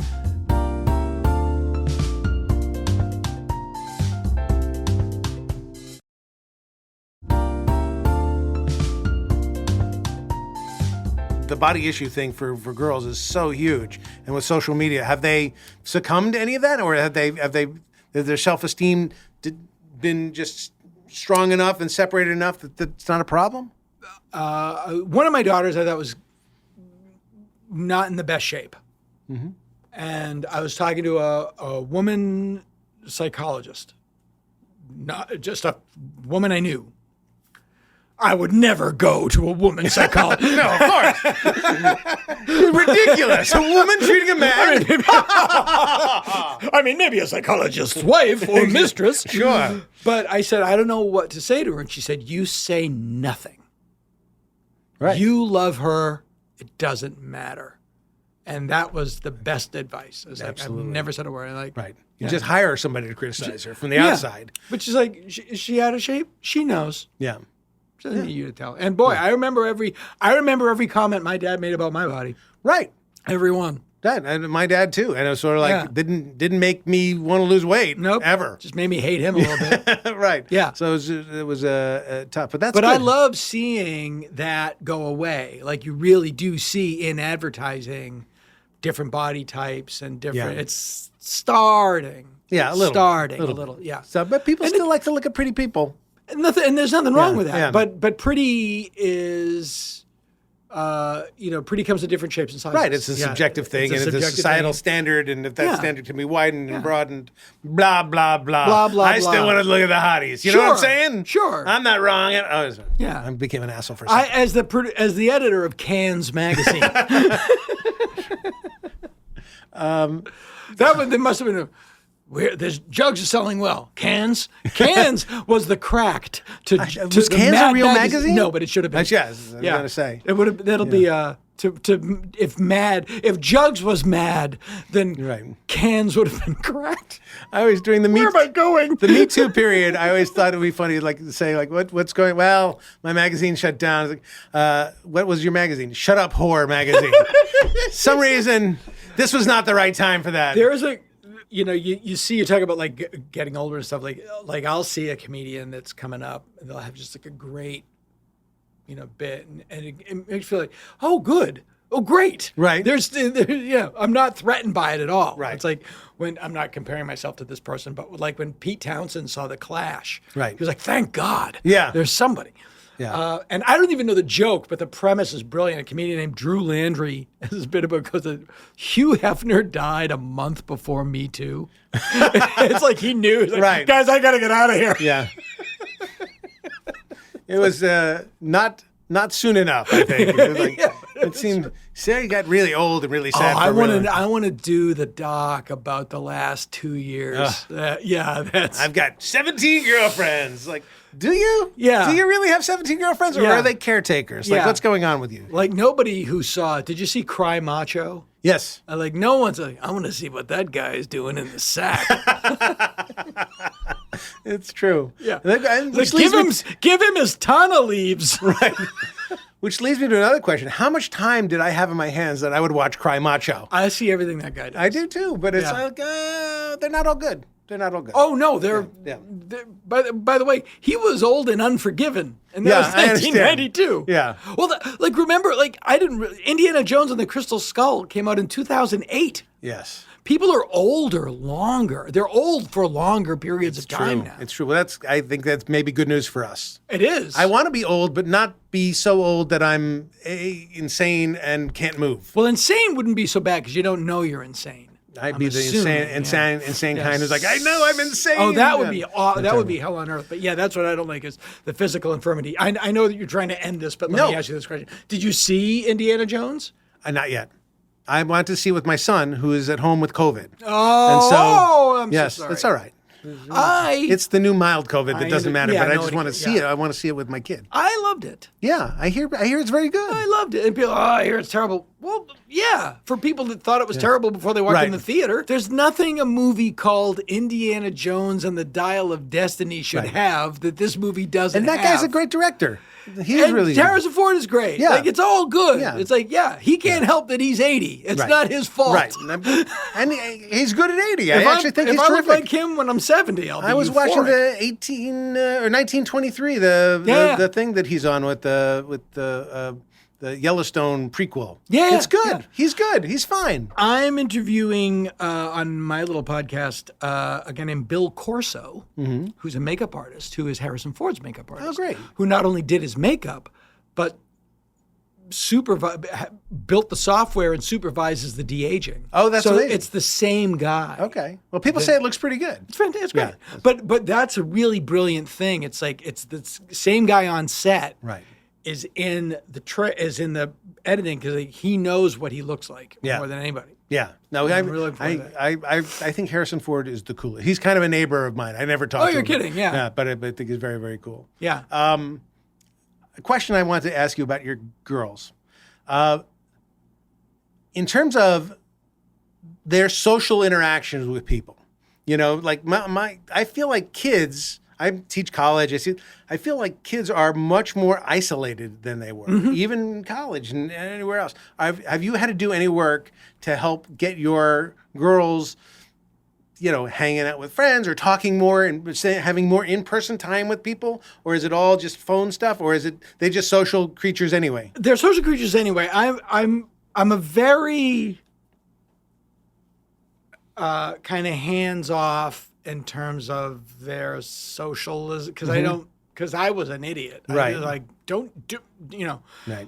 The body issue thing for girls is so huge, and with social media, have they succumbed to any of that, or have their self-esteem been just strong enough and separated enough that that's not a problem? One of my daughters I thought was not in the best shape. And I was talking to a woman psychologist, not just a woman I knew. I would never go to a woman psychologist. No, of course. Ridiculous. A woman treating a man. I mean, maybe a psychologist's wife or mistress. Sure. But I said, I don't know what to say to her. And she said, you say nothing. Right. You love her. It doesn't matter. And that was the best advice. I was Absolutely. like, I've never said a word. Like, Right. You just hire somebody to criticize her from the outside. But she's like, is she out of shape? She knows. Yeah. She doesn't need you to tell. And boy, I remember every comment my dad made about my body. Right. Every one. Dad, and my dad too, and it was sort of like Yeah. didn't make me want to lose weight. Nope. Ever. Just made me hate him a little bit. Right. Yeah. So it was tough, but that's. But good. I love seeing that go away. Like you really do see in advertising different body types and different. Yeah. It's starting. Yeah, a little. Starting a Little little. Yeah. So, but people still like to look at pretty people. Nothing, and there's nothing wrong with that. yeah. But pretty is, pretty comes in different shapes and sizes. Right, it's a subjective thing, and it's a societal standard, and if that standard can be widened and broadened, blah, blah, blah. Blah, blah, I still blah. want to look at the hotties. You know what I'm saying? Sure. I'm not wrong. Yeah. I became an asshole for a second. As the editor of Cannes magazine. There must have been there's jugs are selling well. Cans was the cracked to was the Cans Mad a real magazine? No, but it should have been. Yes, I was going to say. It would have. That'll be if Jugs was mad, then Cans would have been cracked. I always during the Where am I going? The Me Too period, I always thought it would be funny, like to say, like, what's going? Well, my magazine shut down. It's like, what was your magazine? Shut Up Whore magazine. Some reason this was not the right time for that. There's you talk about like getting older and stuff. Like I'll see a comedian that's coming up, and they'll have just like a great, bit, and it makes you feel like, oh, good. Oh, great. Right. I'm not threatened by it at all. Right. It's like when I'm not comparing myself to this person, but like when Pete Townsend saw The Clash. Right. He was like, thank God. Yeah. There's somebody. Yeah. And I don't even know the joke, but the premise is brilliant. A comedian named Drew Landry has this bit about because Hugh Hefner died a month before Me Too. It's like he knew. Like, right. Guys, I got to get out of here. Yeah. It was not soon enough, I think. It was like, it seemed. Sarah got really old and really sad. I want to do the doc about the last 2 years. I've got 17 girlfriends. Like, do you? Yeah. Do you really have 17 girlfriends, or are they caretakers? Like, what's going on with you? Like nobody who saw it. Did you see Cry Macho? Yes. Like no one's like, I want to see what that guy is doing in the sack. It's true. Yeah. Which give him his Tana leaves. Right. Which leads me to another question. How much time did I have in my hands that I would watch Cry Macho? I see everything that guy does. I do too, but it's like, they're not all good. They're not all good. Oh, no. They're by the way, he was old and Unforgiven. And that was 1992. Yeah. Well, remember, Indiana Jones and the Crystal Skull came out in 2008. Yes. People are older longer. They're old for longer periods of time now. It's true. Well, I think that's maybe good news for us. It is. I want to be old, but not be so old that I'm insane and can't move. Well, insane wouldn't be so bad because you don't know you're insane. I'd be the insane kind who's like, I know I'm insane. Oh, that would be hell on earth. But yeah, that's what I don't like is the physical infirmity. I know that you're trying to end this, but let me ask you this question: did you see Indiana Jones? Not yet. I want to see with my son, who is at home with COVID. I'm so sorry. It's all right. It's the new mild COVID that doesn't matter, but I just want to see it. I want to see it with my kid. I loved it. Yeah, I hear it's very good. I loved it. And people, I hear it's terrible. Well, yeah, for people that thought it was terrible before they walked in the theater, there's nothing a movie called Indiana Jones and the Dial of Destiny should have that this movie doesn't have. And that guy's a great director. He's really Harrison Ford is great. Yeah. Like, it's all good. Yeah. It's like, he can't help that he's 80. It's not his fault. Right. And he's good at 80. I actually think he's terrific. If I terrific. look like him when I'm 70, I'll be I was watching the 1923, the thing that he's on with the Yellowstone prequel. Yeah. It's good. Yeah. He's good. He's fine. I'm interviewing on my little podcast a guy named Bill Corso, who's a makeup artist, who is Harrison Ford's makeup artist. Oh, great. Who not only did his makeup, but built the software and supervises the de-aging. Oh, that's so amazing. it's the same guy. Okay. Well, people say it looks pretty good. It's fantastic. It's great. But that's a really brilliant thing. It's like it's the same guy on set. Right. Is in the editing because he knows what he looks like more than anybody. Yeah. No, I think Harrison Ford is the coolest. He's kind of a neighbor of mine. I never talked to him. Oh, you're kidding. Yeah. Yeah, but I think he's very, very cool. Yeah. A question I wanted to ask you about your girls. In terms of their social interactions with people, like I feel like kids. I teach college. I feel like kids are much more isolated than they were, even in college and anywhere else. Have you had to do any work to help get your girls, hanging out with friends or talking more and having more in-person time with people? Or is it all just phone stuff? Or is it they just social creatures anyway? They're social creatures anyway. I'm a very kind of hands-off in terms of their social, because I don't because I was an idiot. I Right. was like, don't do, you know. Right.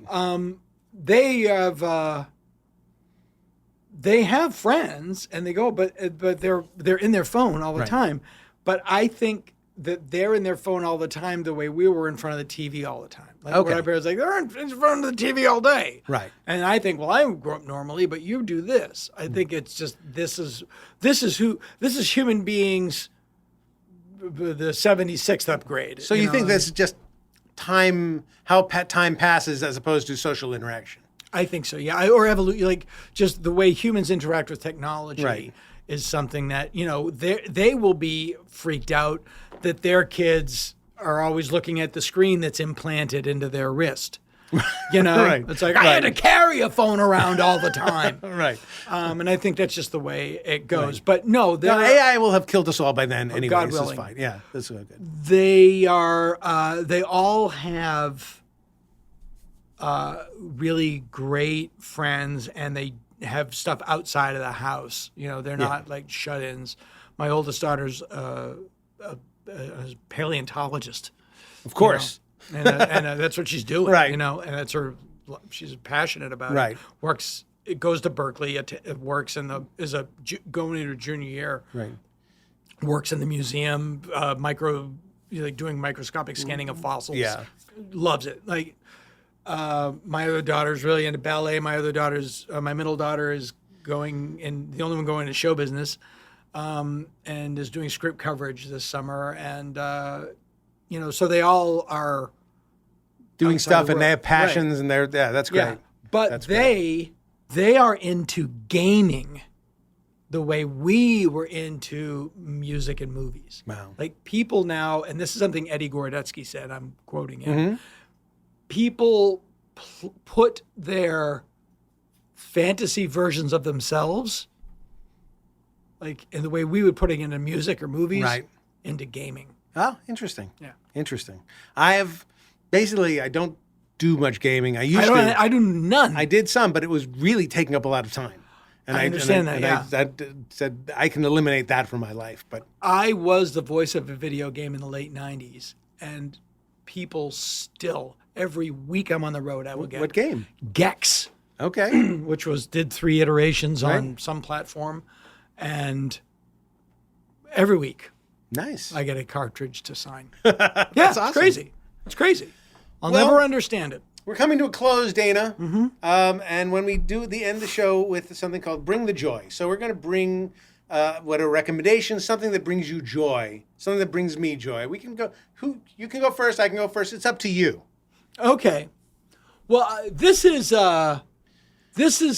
They have friends and they go, but they're in their phone all the Right. time. But I think that they're in their phone all the time the way we were in front of the TV all the time. Like Okay. what our parents like, they're in front of the TV all day. Right. And I think, well, I grew up normally, but you do this. I think it's just this is human beings, the 76th upgrade. So you think know? this is just time, how time passes as opposed to social interaction? I think so, yeah. Or evolution, like just the way humans interact with technology Right. is something that, they will be freaked out that their kids are always looking at the screen that's implanted into their wrist. Right. It's like, I had to carry a phone around all the time. Right. And I think that's just the way it goes. But no, Now, AI will have killed us all by then anyway. God This is willing. fine. Yeah, that's good. they all have really great friends, and they have stuff outside of the house. They're not like shut-ins. My oldest daughter's a paleontologist. Of course. And that's what she's doing. Right. And that's she's passionate about Right. it. It goes to Berkeley. It works going into junior year. Right. Works in the museum, doing microscopic scanning of fossils. Yeah. Loves it. Like, my other daughter's really into ballet. My middle daughter is the only one going into show business, and is doing script coverage this summer. And, so they all are Doing outside stuff the and they world. have passions and that's great. Yeah. But That's they are into gaming the way we were into music and movies. Wow. Like people now, and this is something Eddie Gorodetsky said, I'm quoting him, Mm-hmm. people put their fantasy versions of themselves, like in the way we would put it into music or movies, Right. into gaming. Oh, interesting. Yeah. Interesting. I don't do much gaming. I used to. I do none. I did some, but it was really taking up a lot of time. And I understand that, yeah. I said I can eliminate that from my life, but I was the voice of a video game in the late 90s, and people still, every week I'm on the road, I will get what game? Gex, Okay. which did 3 iterations on Right. some platform, and every week Nice. I get a cartridge to sign. That's It's awesome. crazy. It's crazy. I'll Well- never understand it. We're coming to a close, Dana. Mm-hmm. And when we do the end of the show with something called Bring the Joy. So we're going to bring what are recommendations, something that brings you joy, something that brings me joy. We can go, you can go first, I can go first. It's up to you. Okay. Well, this is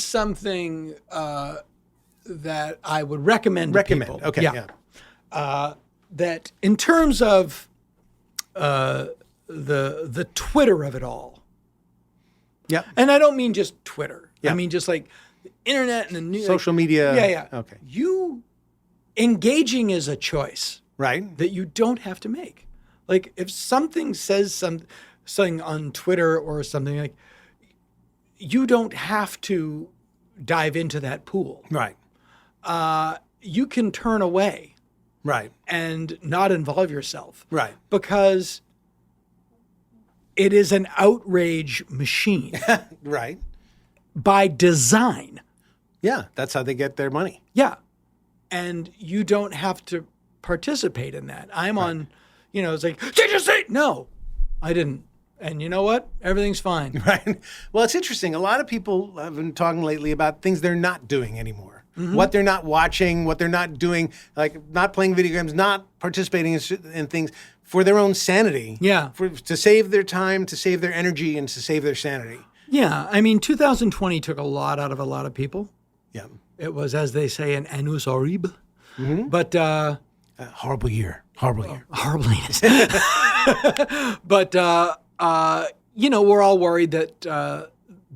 something that I would recommend to people. Okay. Yeah. That in terms of the Twitter of it all, Yeah. and I don't mean just Twitter. Yeah. I mean just like the internet and the news. Social media. Yeah. Okay. Engaging is a choice Right. that you don't have to make. Like if something says something on Twitter or something, like you don't have to dive into that pool. Right. You can turn away Right. and not involve yourself. Right. Because it is an outrage machine Right. by design. Yeah. That's how they get their money. Yeah. And you don't have to participate in that. I'm on, it's like, did you say? No, I didn't. And you know what? Everything's fine. Right. Well, it's interesting. A lot of people have been talking lately about things they're not doing anymore. Mm-hmm. What they're not watching, what they're not doing, like not playing video games, not participating in things for their own sanity. Yeah. To save their time, to save their energy, and to save their sanity. Yeah. I mean, 2020 took a lot out of a lot of people. Yeah. It was, as they say, an annus horrible. Mm-hmm. But Horrible year. Horrible year. horribleness. But we're all worried that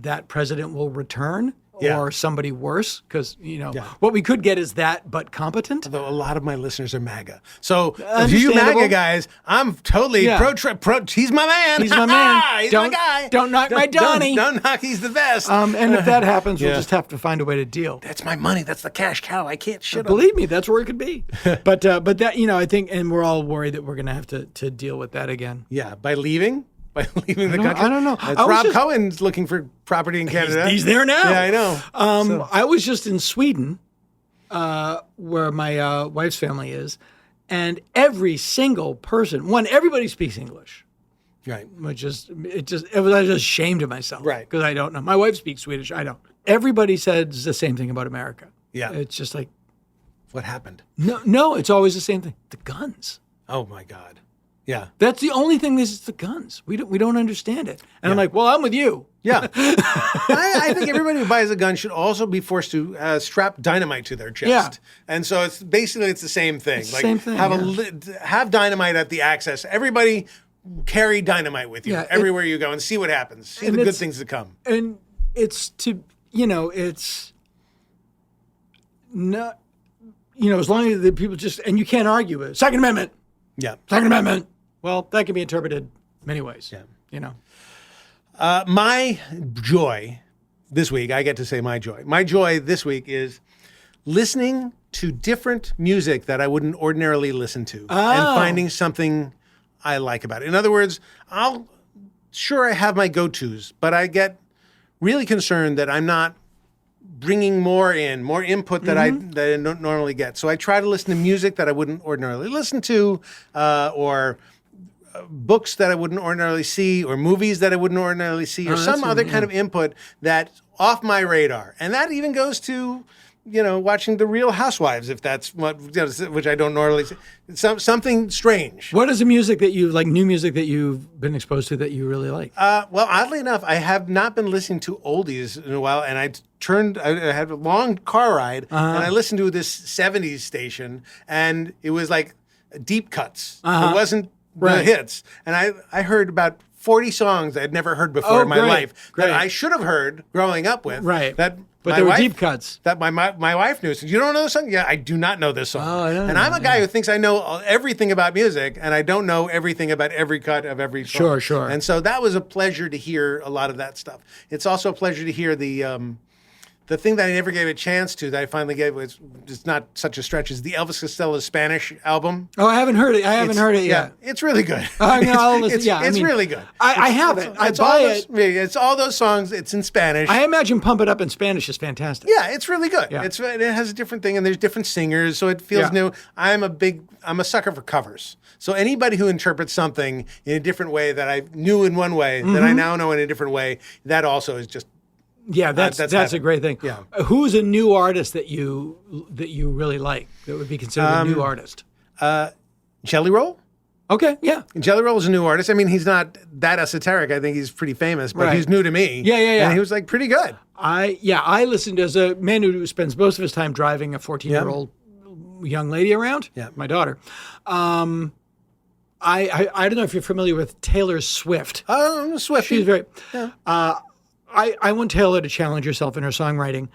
that president will return. Yeah. or somebody worse, because what we could get is that, but competent. Although a lot of my listeners are MAGA. So if you Understandable. MAGA guys, I'm totally Yeah. pro. He's my man. He's my man. He's Don't- my guy. don't knock my Donnie. Don't knock. He's the best. And if that happens, we'll Yeah. just have to find a way to deal. That's my money. That's the cash cow. I can't shit on. Believe me, that's where it could be. But that I think, and we're all worried that we're going to have to deal with that again. Yeah, by leaving the country. I don't know. That's I was Rob just- Cohen's looking for property in Canada. He's there now. Yeah, I know. I was just in Sweden, where my wife's family is, and every single person, everybody speaks English. Right. I was just ashamed of myself. Right. Because I don't know. My wife speaks Swedish. I don't. Everybody says the same thing about America. Yeah. It's just like, What happened? no, it's always the same thing. The guns. Oh my God. Yeah. That's the only thing. Is the guns. We don't understand it. And I'm like, well, I'm with you. Yeah. I think everybody who buys a gun should also be forced to strap dynamite to their chest. Yeah. And so it's the same thing. It's the same thing, Have dynamite at the access. Everybody carry dynamite with you everywhere you go and see what happens. See the good things that come. And it's it's not, as long as the people and you can't argue it. Second Amendment. Yeah. Second Amendment. Well, that can be interpreted many ways. Yeah. My joy this week, I get to say my joy. My joy this week is listening to different music that I wouldn't ordinarily listen to and finding something I like about it. In other words, I have my go-tos, but I get really concerned that I'm not bringing more input that I don't normally get. So I try to listen to music that I wouldn't ordinarily listen to, or books that I wouldn't ordinarily see, or movies that I wouldn't ordinarily see, or some other kind of input that's off my radar. And that even goes to, watching The Real Housewives, if that's which I don't normally see. Something strange. What is the music that you like, new music that you've been exposed to that you really like? Well, oddly enough, I have not been listening to oldies in a while, and I had a long car ride, and I listened to this 70s station, and it was like deep cuts. It wasn't the hits. And I heard about 40 songs I'd never heard before in my life that I should have heard growing up with. Right. But they were deep cuts. That my wife knew. Said, "You don't know this song?" Yeah, I do not know this song. Oh, I don't and I'm a guy who thinks I know everything about music, and I don't know everything about every cut of every song. Sure. And so that was a pleasure to hear a lot of that stuff. It's also a pleasure to hear the thing that I never gave a chance to, that I finally gave, was it's not such a stretch, is the Elvis Costello Spanish album. Oh, I haven't heard it. I haven't heard it yet. Yeah, it's really good. I'll listen. It's really good. I have it. I buy it. It's all those songs. It's in Spanish. I imagine Pump It Up in Spanish is fantastic. Yeah, it's really good. Yeah. It has a different thing, and there's different singers, so it feels new. I'm a sucker for covers. So anybody who interprets something in a different way that I knew in one way, that I now know in a different way, that also is just. Yeah, that's a great thing. Yeah. Who's a new artist that you really like, that would be considered a new artist? Jelly Roll? Okay, yeah. Jelly Roll is a new artist. I mean, he's not that esoteric. I think he's pretty famous, but he's new to me. Yeah. And he was like pretty good. I listened as a man who spends most of his time driving a 14-year-old young lady around. Yeah. My daughter. I don't know if you're familiar with Taylor Swift. Oh, Swift. She's very. I want Taylor to challenge herself in her songwriting.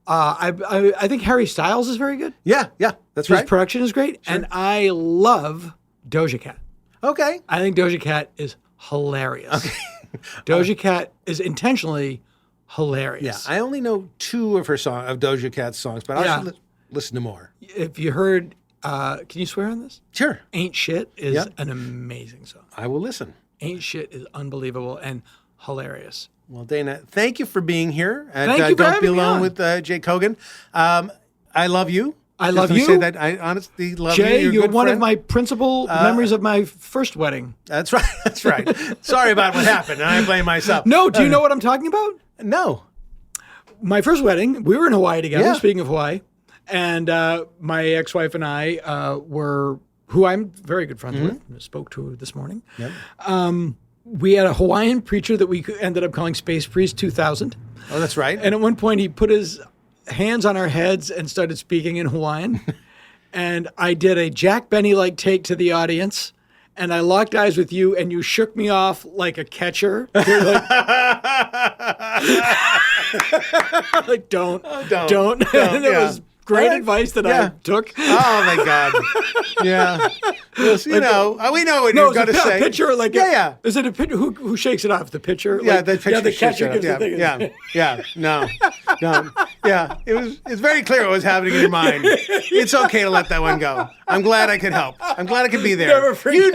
I think Harry Styles is very good. Yeah, that's His right. production is great, and I love Doja Cat. Okay. I think Doja Cat is hilarious. Okay. Doja Cat is intentionally hilarious. Yeah, I only know 2 of Doja Cat's songs, but I should listen to more. If you heard, can you swear on this? Sure. Ain't Shit is an amazing song. I will listen. Ain't Shit is unbelievable and hilarious. Well, Dana, thank you for being here. Thank you for Don't having Be me Alone on. with Jay Kogan. I love you. I love Just you. to say that I honestly love you. Jay, You're a you're good one friend. of my principal memories of my first wedding. That's right. That's right. Sorry about what happened. I blame myself. No, do you know what I'm talking about? No. My first wedding, we were in Hawaii together, Yeah. speaking of Hawaii. And my ex-wife and I were, who I'm very good friends with, spoke to her this morning. Yep. We had a Hawaiian preacher that we ended up calling Space Priest 2000. Oh, that's right. And at one point, he put his hands on our heads and started speaking in Hawaiian. And I did a Jack Benny-like take to the audience. and I locked eyes with you, and you shook me off like a catcher. You're like, like don't. And it yeah. was great All right. advice that Yeah. I took. Oh my God. Yeah. Well, so, we know what No, you've got to is it say. a pitcher? Like, yeah. Is it a pitcher? Who shakes it off? The pitcher? Yeah, Like, the pitcher. the catcher gives yeah, the thing. yeah. No. Yeah. It's very clear what was happening in your mind. It's okay to let that one go. I'm glad I could help. I'm glad I could be there. Never forget.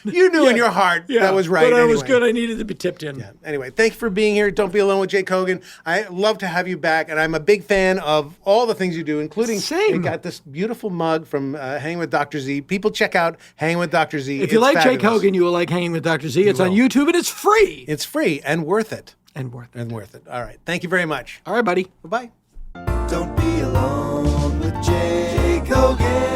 You knew in your heart that was right. But I was anyway. good. I needed to be tipped in. Yeah. Anyway, thank you for being here. Don't be alone with Jake Hogan. I love to have you back, and I'm a big fan of all the things you do, including Same. you got this beautiful mug from Hanging with Dr. Z. People check out Hanging with Dr. Z. If you like Jake Hogan, you will like Hanging with Dr. Z. It's on YouTube and it's free. It's free and worth it. And worth it. And worth it. All right. Thank you very much. All right, buddy. Bye-bye. Don't be alone with Jake Hogan.